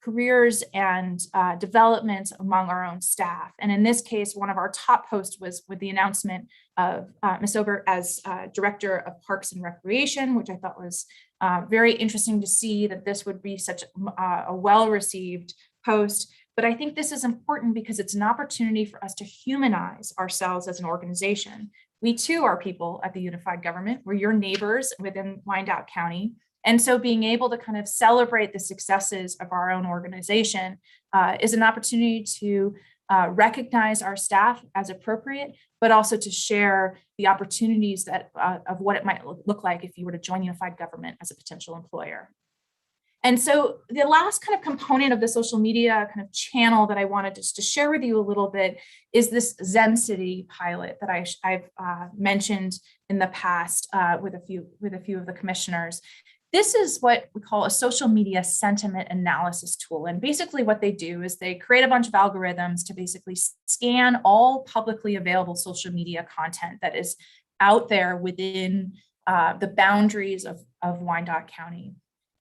careers and development among our own staff. And in this case, one of our top posts was with the announcement of Ms. Obert as Director of Parks and Recreation, which I thought was very interesting to see that this would be such a well-received post. But I think this is important because it's an opportunity for us to humanize ourselves as an organization. We too are people at the unified government. We're your neighbors within Wyandotte County. And so being able to kind of celebrate the successes of our own organization is an opportunity to recognize our staff as appropriate, but also to share the opportunities that of what it might look like if you were to join unified government as a potential employer. And so the last kind of component of the social media kind of channel that I wanted just to share with you a little bit is this Zen City pilot that I've mentioned in the past with a few of the commissioners. This is what we call a social media sentiment analysis tool. And basically what they do is they create a bunch of algorithms to basically scan all publicly available social media content that is out there within the boundaries of Wyandotte County.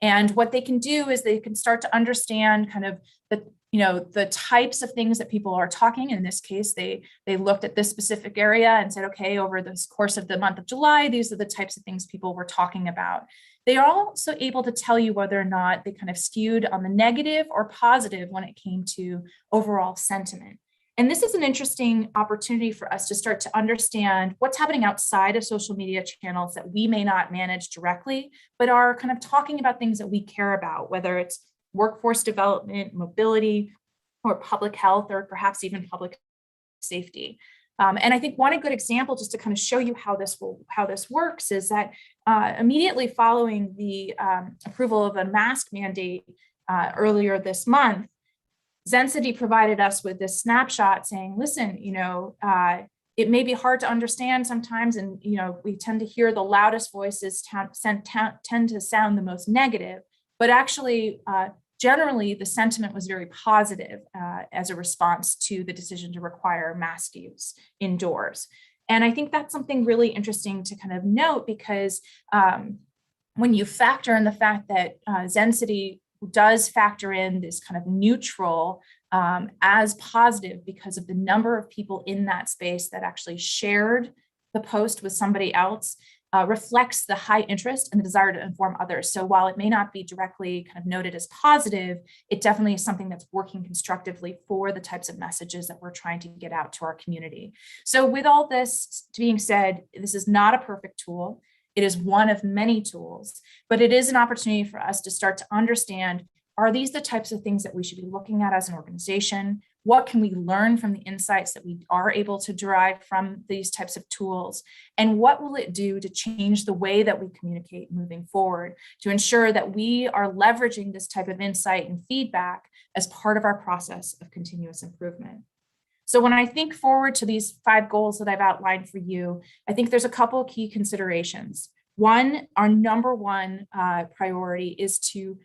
And what they can do is they can start to understand kind of the types of things that people are talking. In this case, they looked at this specific area and said, okay, over the course of the month of July, these are the types of things people were talking about. They are also able to tell you whether or not they kind of skewed on the negative or positive when it came to overall sentiment. And this is an interesting opportunity for us to start to understand what's happening outside of social media channels that we may not manage directly, but are kind of talking about things that we care about, whether it's workforce development, mobility, or public health, or perhaps even public safety. And I think one good example, just to kind of show you how this works, is that immediately following the approval of a mask mandate earlier this month, Zen City provided us with this snapshot saying, listen, it may be hard to understand sometimes, and we tend to hear the loudest voices tend to sound the most negative, but actually, generally, the sentiment was very positive as a response to the decision to require mask use indoors. And I think that's something really interesting to kind of note, because when you factor in the fact that Zen City does factor in this kind of neutral as positive because of the number of people in that space that actually shared the post with somebody else, reflects the high interest and the desire to inform others. So while it may not be directly kind of noted as positive, it definitely is something that's working constructively for the types of messages that we're trying to get out to our community. So with all this being said, this is not a perfect tool. It is one of many tools, but it is an opportunity for us to start to understand, are these the types of things that we should be looking at as an organization? What can we learn from the insights that we are able to derive from these types of tools? And what will it do to change the way that we communicate moving forward to ensure that we are leveraging this type of insight and feedback as part of our process of continuous improvement? So when I think forward to these 5 goals that I've outlined for you, I think there's a couple of key considerations. One, our number one priority is to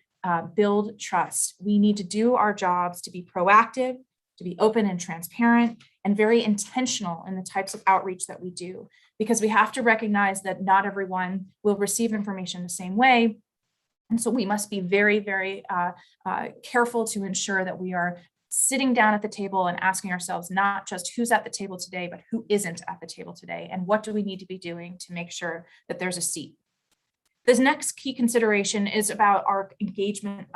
build trust. We need to do our jobs to be proactive, to be open and transparent, and very intentional in the types of outreach that we do, because we have to recognize that not everyone will receive information the same way. And so we must be very, very careful to ensure that we are sitting down at the table and asking ourselves not just who's at the table today, but who isn't at the table today, and what do we need to be doing to make sure that there's a seat. This next key consideration is about our engagement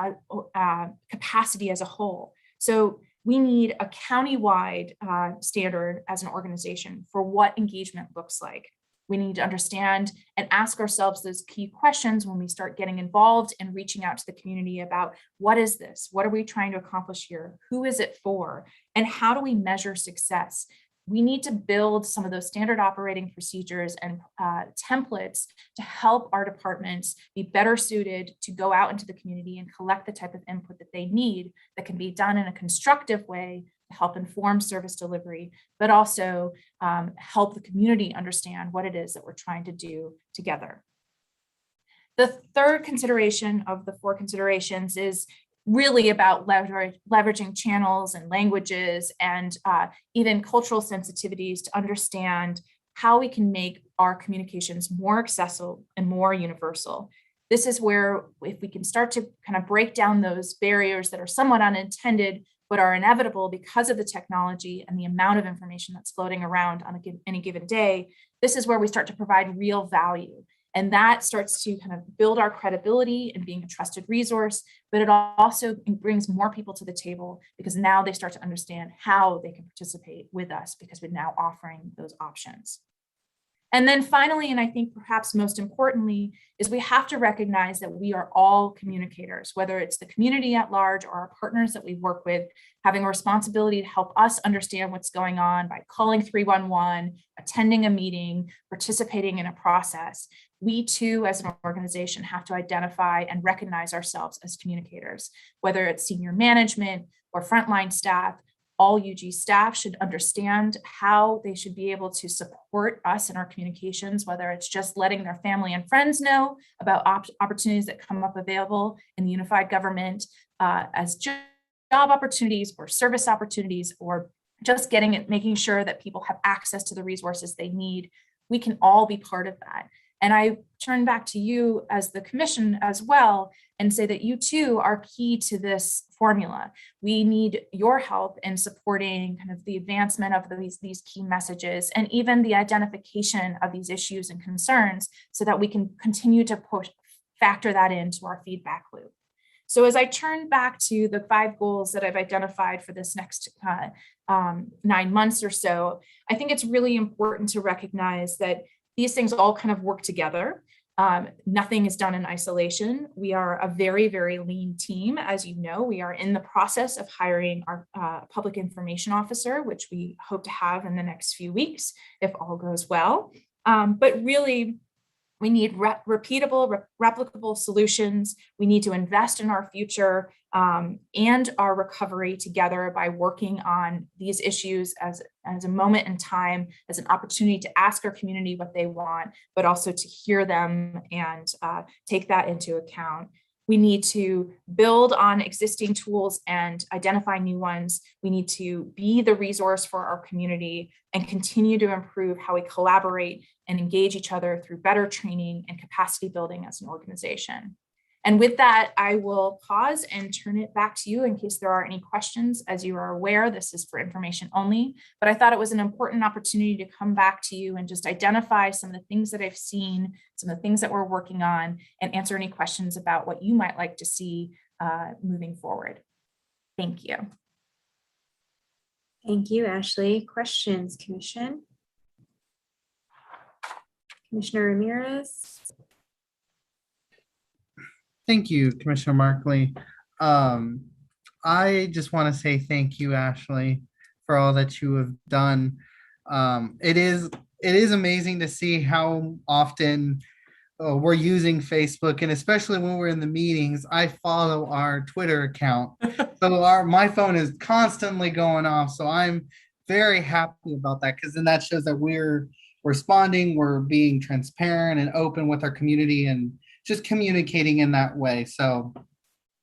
capacity as a whole. So we need a countywide standard as an organization for what engagement looks like. We need to understand and ask ourselves those key questions when we start getting involved and reaching out to the community about what is this? What are we trying to accomplish here? Who is it for? And how do we measure success? We need to build some of those standard operating procedures and templates to help our departments be better suited to go out into the community and collect the type of input that they need that can be done in a constructive way to help inform service delivery, but also help the community understand what it is that we're trying to do together. The third consideration of the 4 considerations is really about leveraging channels and languages and even cultural sensitivities to understand how we can make our communications more accessible and more universal. This is where, if we can start to kind of break down those barriers that are somewhat unintended, but are inevitable because of the technology and the amount of information that's floating around on any given day, this is where we start to provide real value. And that starts to kind of build our credibility in being a trusted resource, but it also brings more people to the table because now they start to understand how they can participate with us because we're now offering those options. And then finally, and I think perhaps most importantly, is we have to recognize that we are all communicators, whether it's the community at large or our partners that we work with, having a responsibility to help us understand what's going on by calling 311, attending a meeting, participating in a process. We too, as an organization, have to identify and recognize ourselves as communicators, whether it's senior management or frontline staff. All UG staff should understand how they should be able to support us in our communications, whether it's just letting their family and friends know about opportunities that come up available in the unified government as job opportunities or service opportunities, or just making sure that people have access to the resources they need. We can all be part of that. And I turn back to you as the commission as well and say that you too are key to this formula. We need your help in supporting kind of the advancement of these key messages and even the identification of these issues and concerns so that we can continue to factor that into our feedback loop. So as I turn back to the 5 goals that I've identified for this next 9 months or so, I think it's really important to recognize that these things all kind of work together. Nothing is done in isolation. We are a very, very lean team. As you know, we are in the process of hiring our public information officer, which we hope to have in the next few weeks, if all goes well. But really, we need repeatable, replicable solutions. We need to invest in our future and our recovery together by working on these issues as a moment in time, as an opportunity to ask our community what they want, but also to hear them and take that into account. We need to build on existing tools and identify new ones. We need to be the resource for our community and continue to improve how we collaborate and engage each other through better training and capacity building as an organization. And with that, I will pause and turn it back to you in case there are any questions. As you are aware, this is for information only, but I thought it was an important opportunity to come back to you and just identify some of the things that I've seen, some of the things that we're working on, and answer any questions about what you might like to see moving forward. Thank you. Thank you, Ashley. Questions, Commission? Commissioner Ramirez? Thank you, Commissioner Markley. I just want to say thank you, Ashley, for all that you have done. It is amazing to see how often we're using Facebook, and especially when we're in the meetings, I follow our Twitter account. So my phone is constantly going off. So I'm very happy about that because then that shows that we're responding, we're being transparent and open with our community and just communicating in that way. So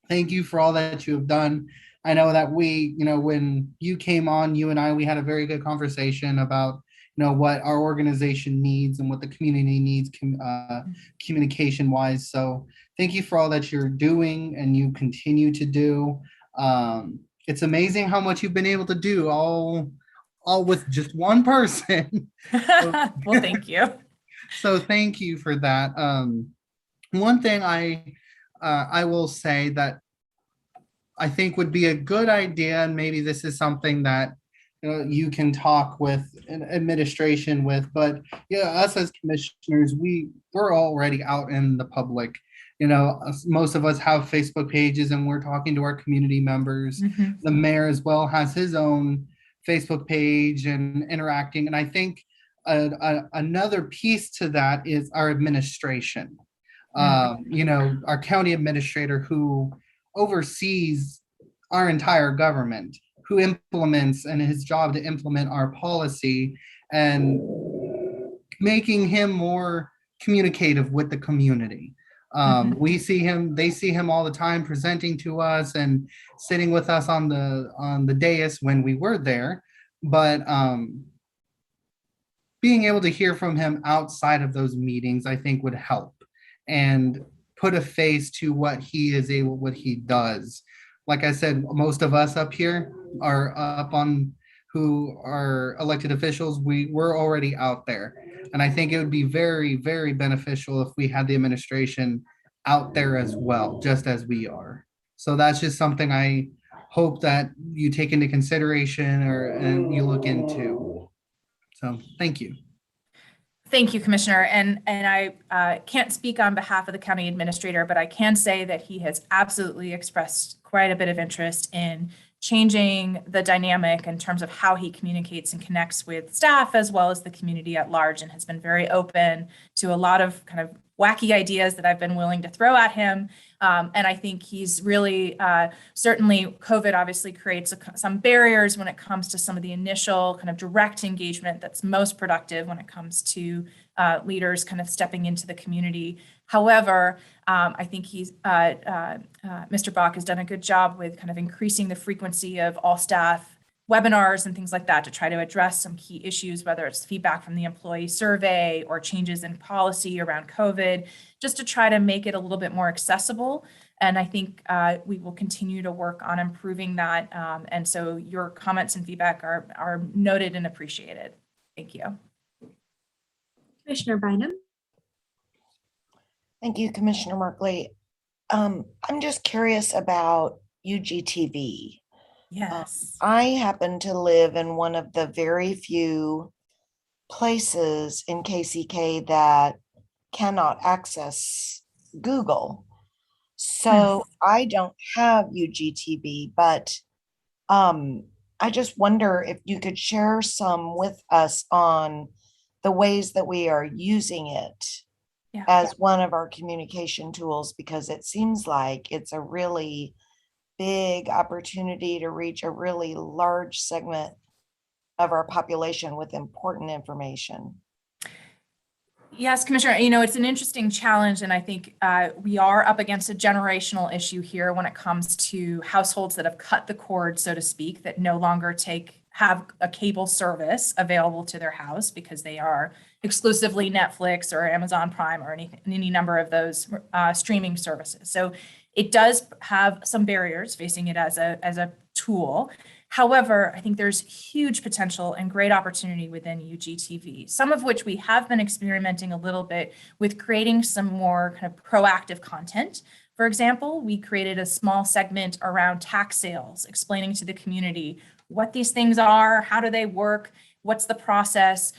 thank you for all that you have done. I know that when you came on, you and I, we had a very good conversation about, what our organization needs and what the community needs communication wise. So thank you for all that you're doing and you continue to do. It's amazing how much you've been able to do all with just one person. Well, thank you. So thank you for that. one thing I will say that I think would be a good idea, and maybe this is something that you can talk with an administration with, but yeah, us as commissioners, we're already out in the public. Most of us have Facebook pages and we're talking to our community members. The mayor as well has his own Facebook page and interacting. And I think another piece to that is our administration. Our county administrator who oversees our entire government, who implements, and his job to implement our policy, and making him more communicative with the community. They see him all the time presenting to us and sitting with us on the dais when we were there. But being able to hear from him outside of those meetings, I think would help and put a face to what he does. Like I said, most of us up here are up on who are elected officials. We're already out there. And I think it would be very, very beneficial if we had the administration out there as well, just as we are. So that's just something I hope that you take into consideration and you look into. So thank you. Thank you, Commissioner. And I can't speak on behalf of the county administrator, but I can say that he has absolutely expressed quite a bit of interest in changing the dynamic in terms of how he communicates and connects with staff as well as the community at large, and has been very open to a lot of kind of wacky ideas that I've been willing to throw at him. And I think he's really, certainly COVID obviously creates some barriers when it comes to some of the initial kind of direct engagement that's most productive when it comes to leaders kind of stepping into the community. However, I think Mr. Bach has done a good job with kind of increasing the frequency of all staff webinars and things like that to try to address some key issues, whether it's feedback from the employee survey or changes in policy around COVID, just to try to make it a little bit more accessible. And I think we will continue to work on improving that. And so your comments and feedback are noted and appreciated. Thank you. Commissioner Bynum. Thank you, Commissioner Markley. I'm just curious about UGTV. Yes. I happen to live in one of the very few places in KCK that cannot access Google. So I don't have UGTV, but I just wonder if you could share some with us on the ways that we are using it as one of our communication tools, because it seems like it's a really big opportunity to reach a really large segment of our population with important information. Yes, Commissioner, it's an interesting challenge, and I think we are up against a generational issue here when it comes to households that have cut the cord, so to speak, that no longer have a cable service available to their house because they are exclusively Netflix or Amazon Prime or any number of those streaming services. So it does have some barriers facing it as a tool. However, I think there's huge potential and great opportunity within UGTV, some of which we have been experimenting a little bit with creating some more kind of proactive content. For example, we created a small segment around tax sales, explaining to the community what these things are, how do they work, what's the process.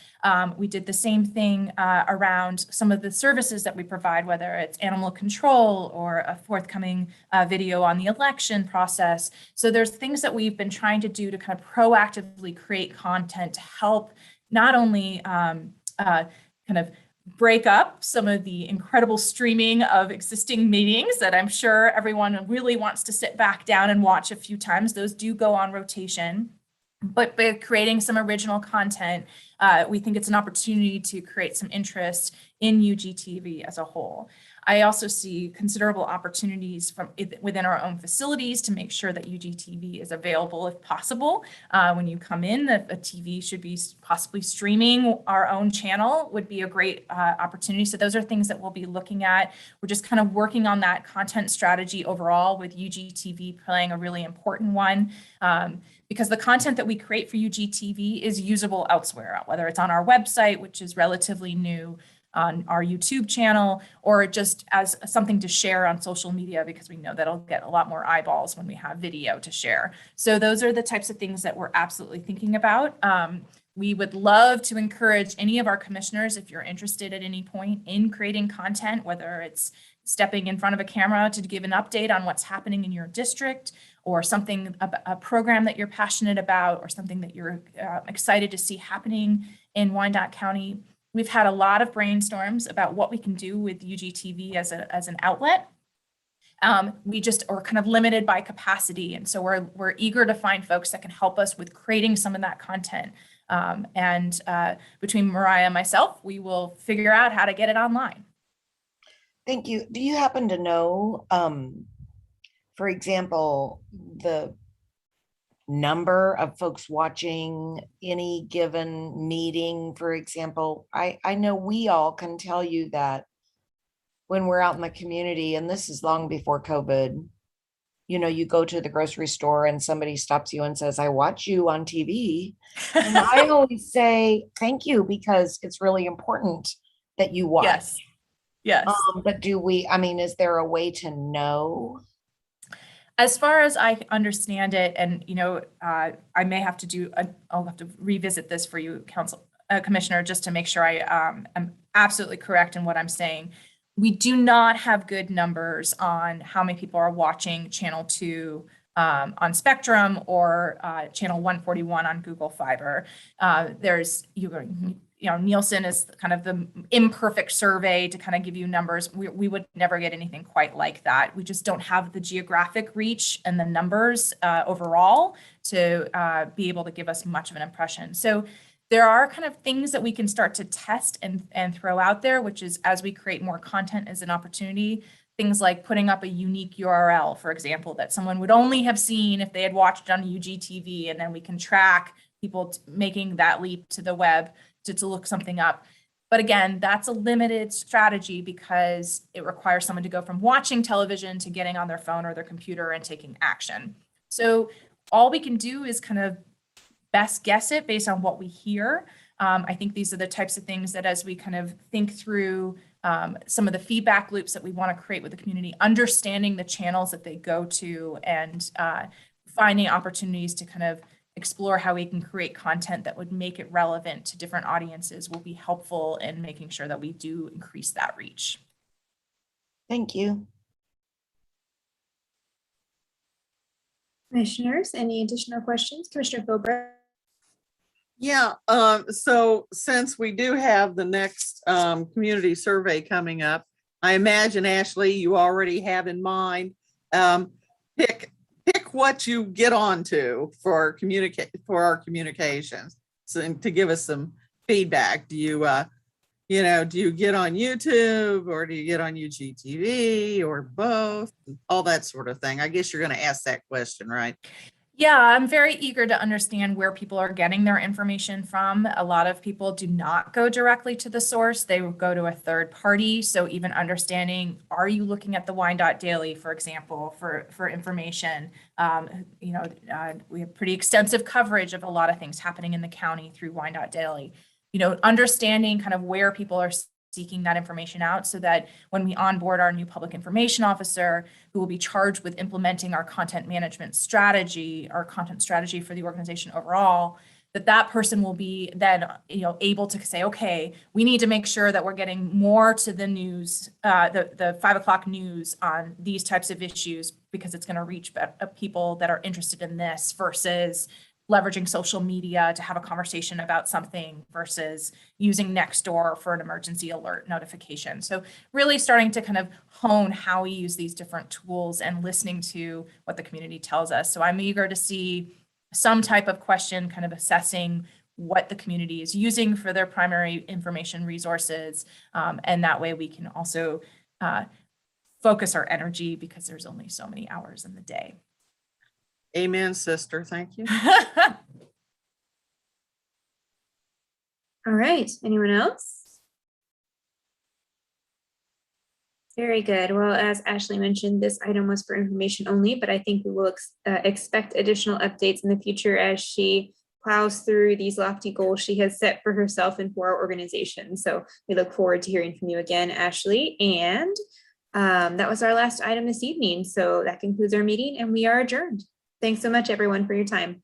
We did the same thing around some of the services that we provide, whether it's animal control or a forthcoming video on the election process. So there's things that we've been trying to do to kind of proactively create content to help not only kind of break up some of the incredible streaming of existing meetings that I'm sure everyone really wants to sit back down and watch a few times. Those do go on rotation. But by creating some original content, we think it's an opportunity to create some interest in UGTV as a whole. I also see considerable opportunities within our own facilities to make sure that UGTV is available if possible. When you come in, a TV should be possibly streaming our own channel would be a great opportunity. So those are things that we'll be looking at. We're just kind of working on that content strategy overall, with UGTV playing a really important one. Because the content that we create for UGTV is usable elsewhere, whether it's on our website, which is relatively new, on our YouTube channel, or just as something to share on social media, because we know that'll get a lot more eyeballs when we have video to share. So those are the types of things that we're absolutely thinking about. We would love to encourage any of our commissioners, if you're interested at any point in creating content, whether it's stepping in front of a camera to give an update on what's happening in your district, or something, a program that you're passionate about, or something that you're excited to see happening in Wyandotte County. We've had a lot of brainstorms about what we can do with UGTV as an outlet. We just are kind of limited by capacity. And so we're eager to find folks that can help us with creating some of that content. Between Mariah and myself, we will figure out how to get it online. Thank you. Do you happen to know, for example, the number of folks watching any given meeting? For example, I know we all can tell you that when we're out in the community, and this is long before COVID, you know, you go to the grocery store and somebody stops you and says, I watch you on TV. And I always say, thank you, because it's really important that you watch. Yes. Yes. But is there a way to know? As far as I understand it, and I may have to I'll have to revisit this for you, Commissioner, just to make sure I am absolutely correct in what I'm saying. We do not have good numbers on how many people are watching Channel 2 on Spectrum, or Channel 141 on Google Fiber. Nielsen is kind of the imperfect survey to kind of give you numbers. We would never get anything quite like that. We just don't have the geographic reach and the numbers overall to be able to give us much of an impression. So there are kind of things that we can start to test and throw out there, which is, as we create more content as an opportunity, things like putting up a unique URL, for example, that someone would only have seen if they had watched on UGTV, and then we can track people making that leap to the web to look something up. But again, that's a limited strategy because it requires someone to go from watching television to getting on their phone or their computer and taking action. So all we can do is kind of best guess it based on what we hear. I think these are the types of things that, as we kind of think through some of the feedback loops that we want to create with the community, understanding the channels that they go to, and finding opportunities to kind of explore how we can create content that would make it relevant to different audiences will be helpful in making sure that we do increase that reach. Thank you. Commissioners, any additional questions? Commissioner Philbrook? Yeah, so since we do have the next community survey coming up, I imagine, Ashley, you already have in mind, pick what you get onto for our communications, so to give us some feedback. Do you do you get on YouTube, or do you get on UGTV, or both? All that sort of thing. I guess you're going to ask that question, right? Yeah, I'm very eager to understand where people are getting their information from. A lot of people do not go directly to the source. They will go to a third party. So even understanding, are you looking at the Wyandotte Daily, for example, for information? We have pretty extensive coverage of a lot of things happening in the county through Wyandotte Daily. Understanding kind of where people are seeking that information out, so that when we onboard our new public information officer, who will be charged with implementing our content management strategy, our content strategy for the organization overall, that person will be then able to say, okay, we need to make sure that we're getting more to the news, the 5 o'clock news on these types of issues, because it's going to reach people that are interested in this, versus leveraging social media to have a conversation about something, versus using Nextdoor for an emergency alert notification. So really starting to kind of hone how we use these different tools and listening to what the community tells us. So I'm eager to see some type of question kind of assessing what the community is using for their primary information resources. And that way we can also focus our energy, because there's only so many hours in the day. Amen, sister. Thank you. All right. Anyone else? Very good. Well, as Ashley mentioned, this item was for information only, but I think we will expect additional updates in the future as she plows through these lofty goals she has set for herself and for our organization. So we look forward to hearing from you again, Ashley. And that was our last item this evening. So that concludes our meeting and we are adjourned. Thanks so much, everyone, for your time.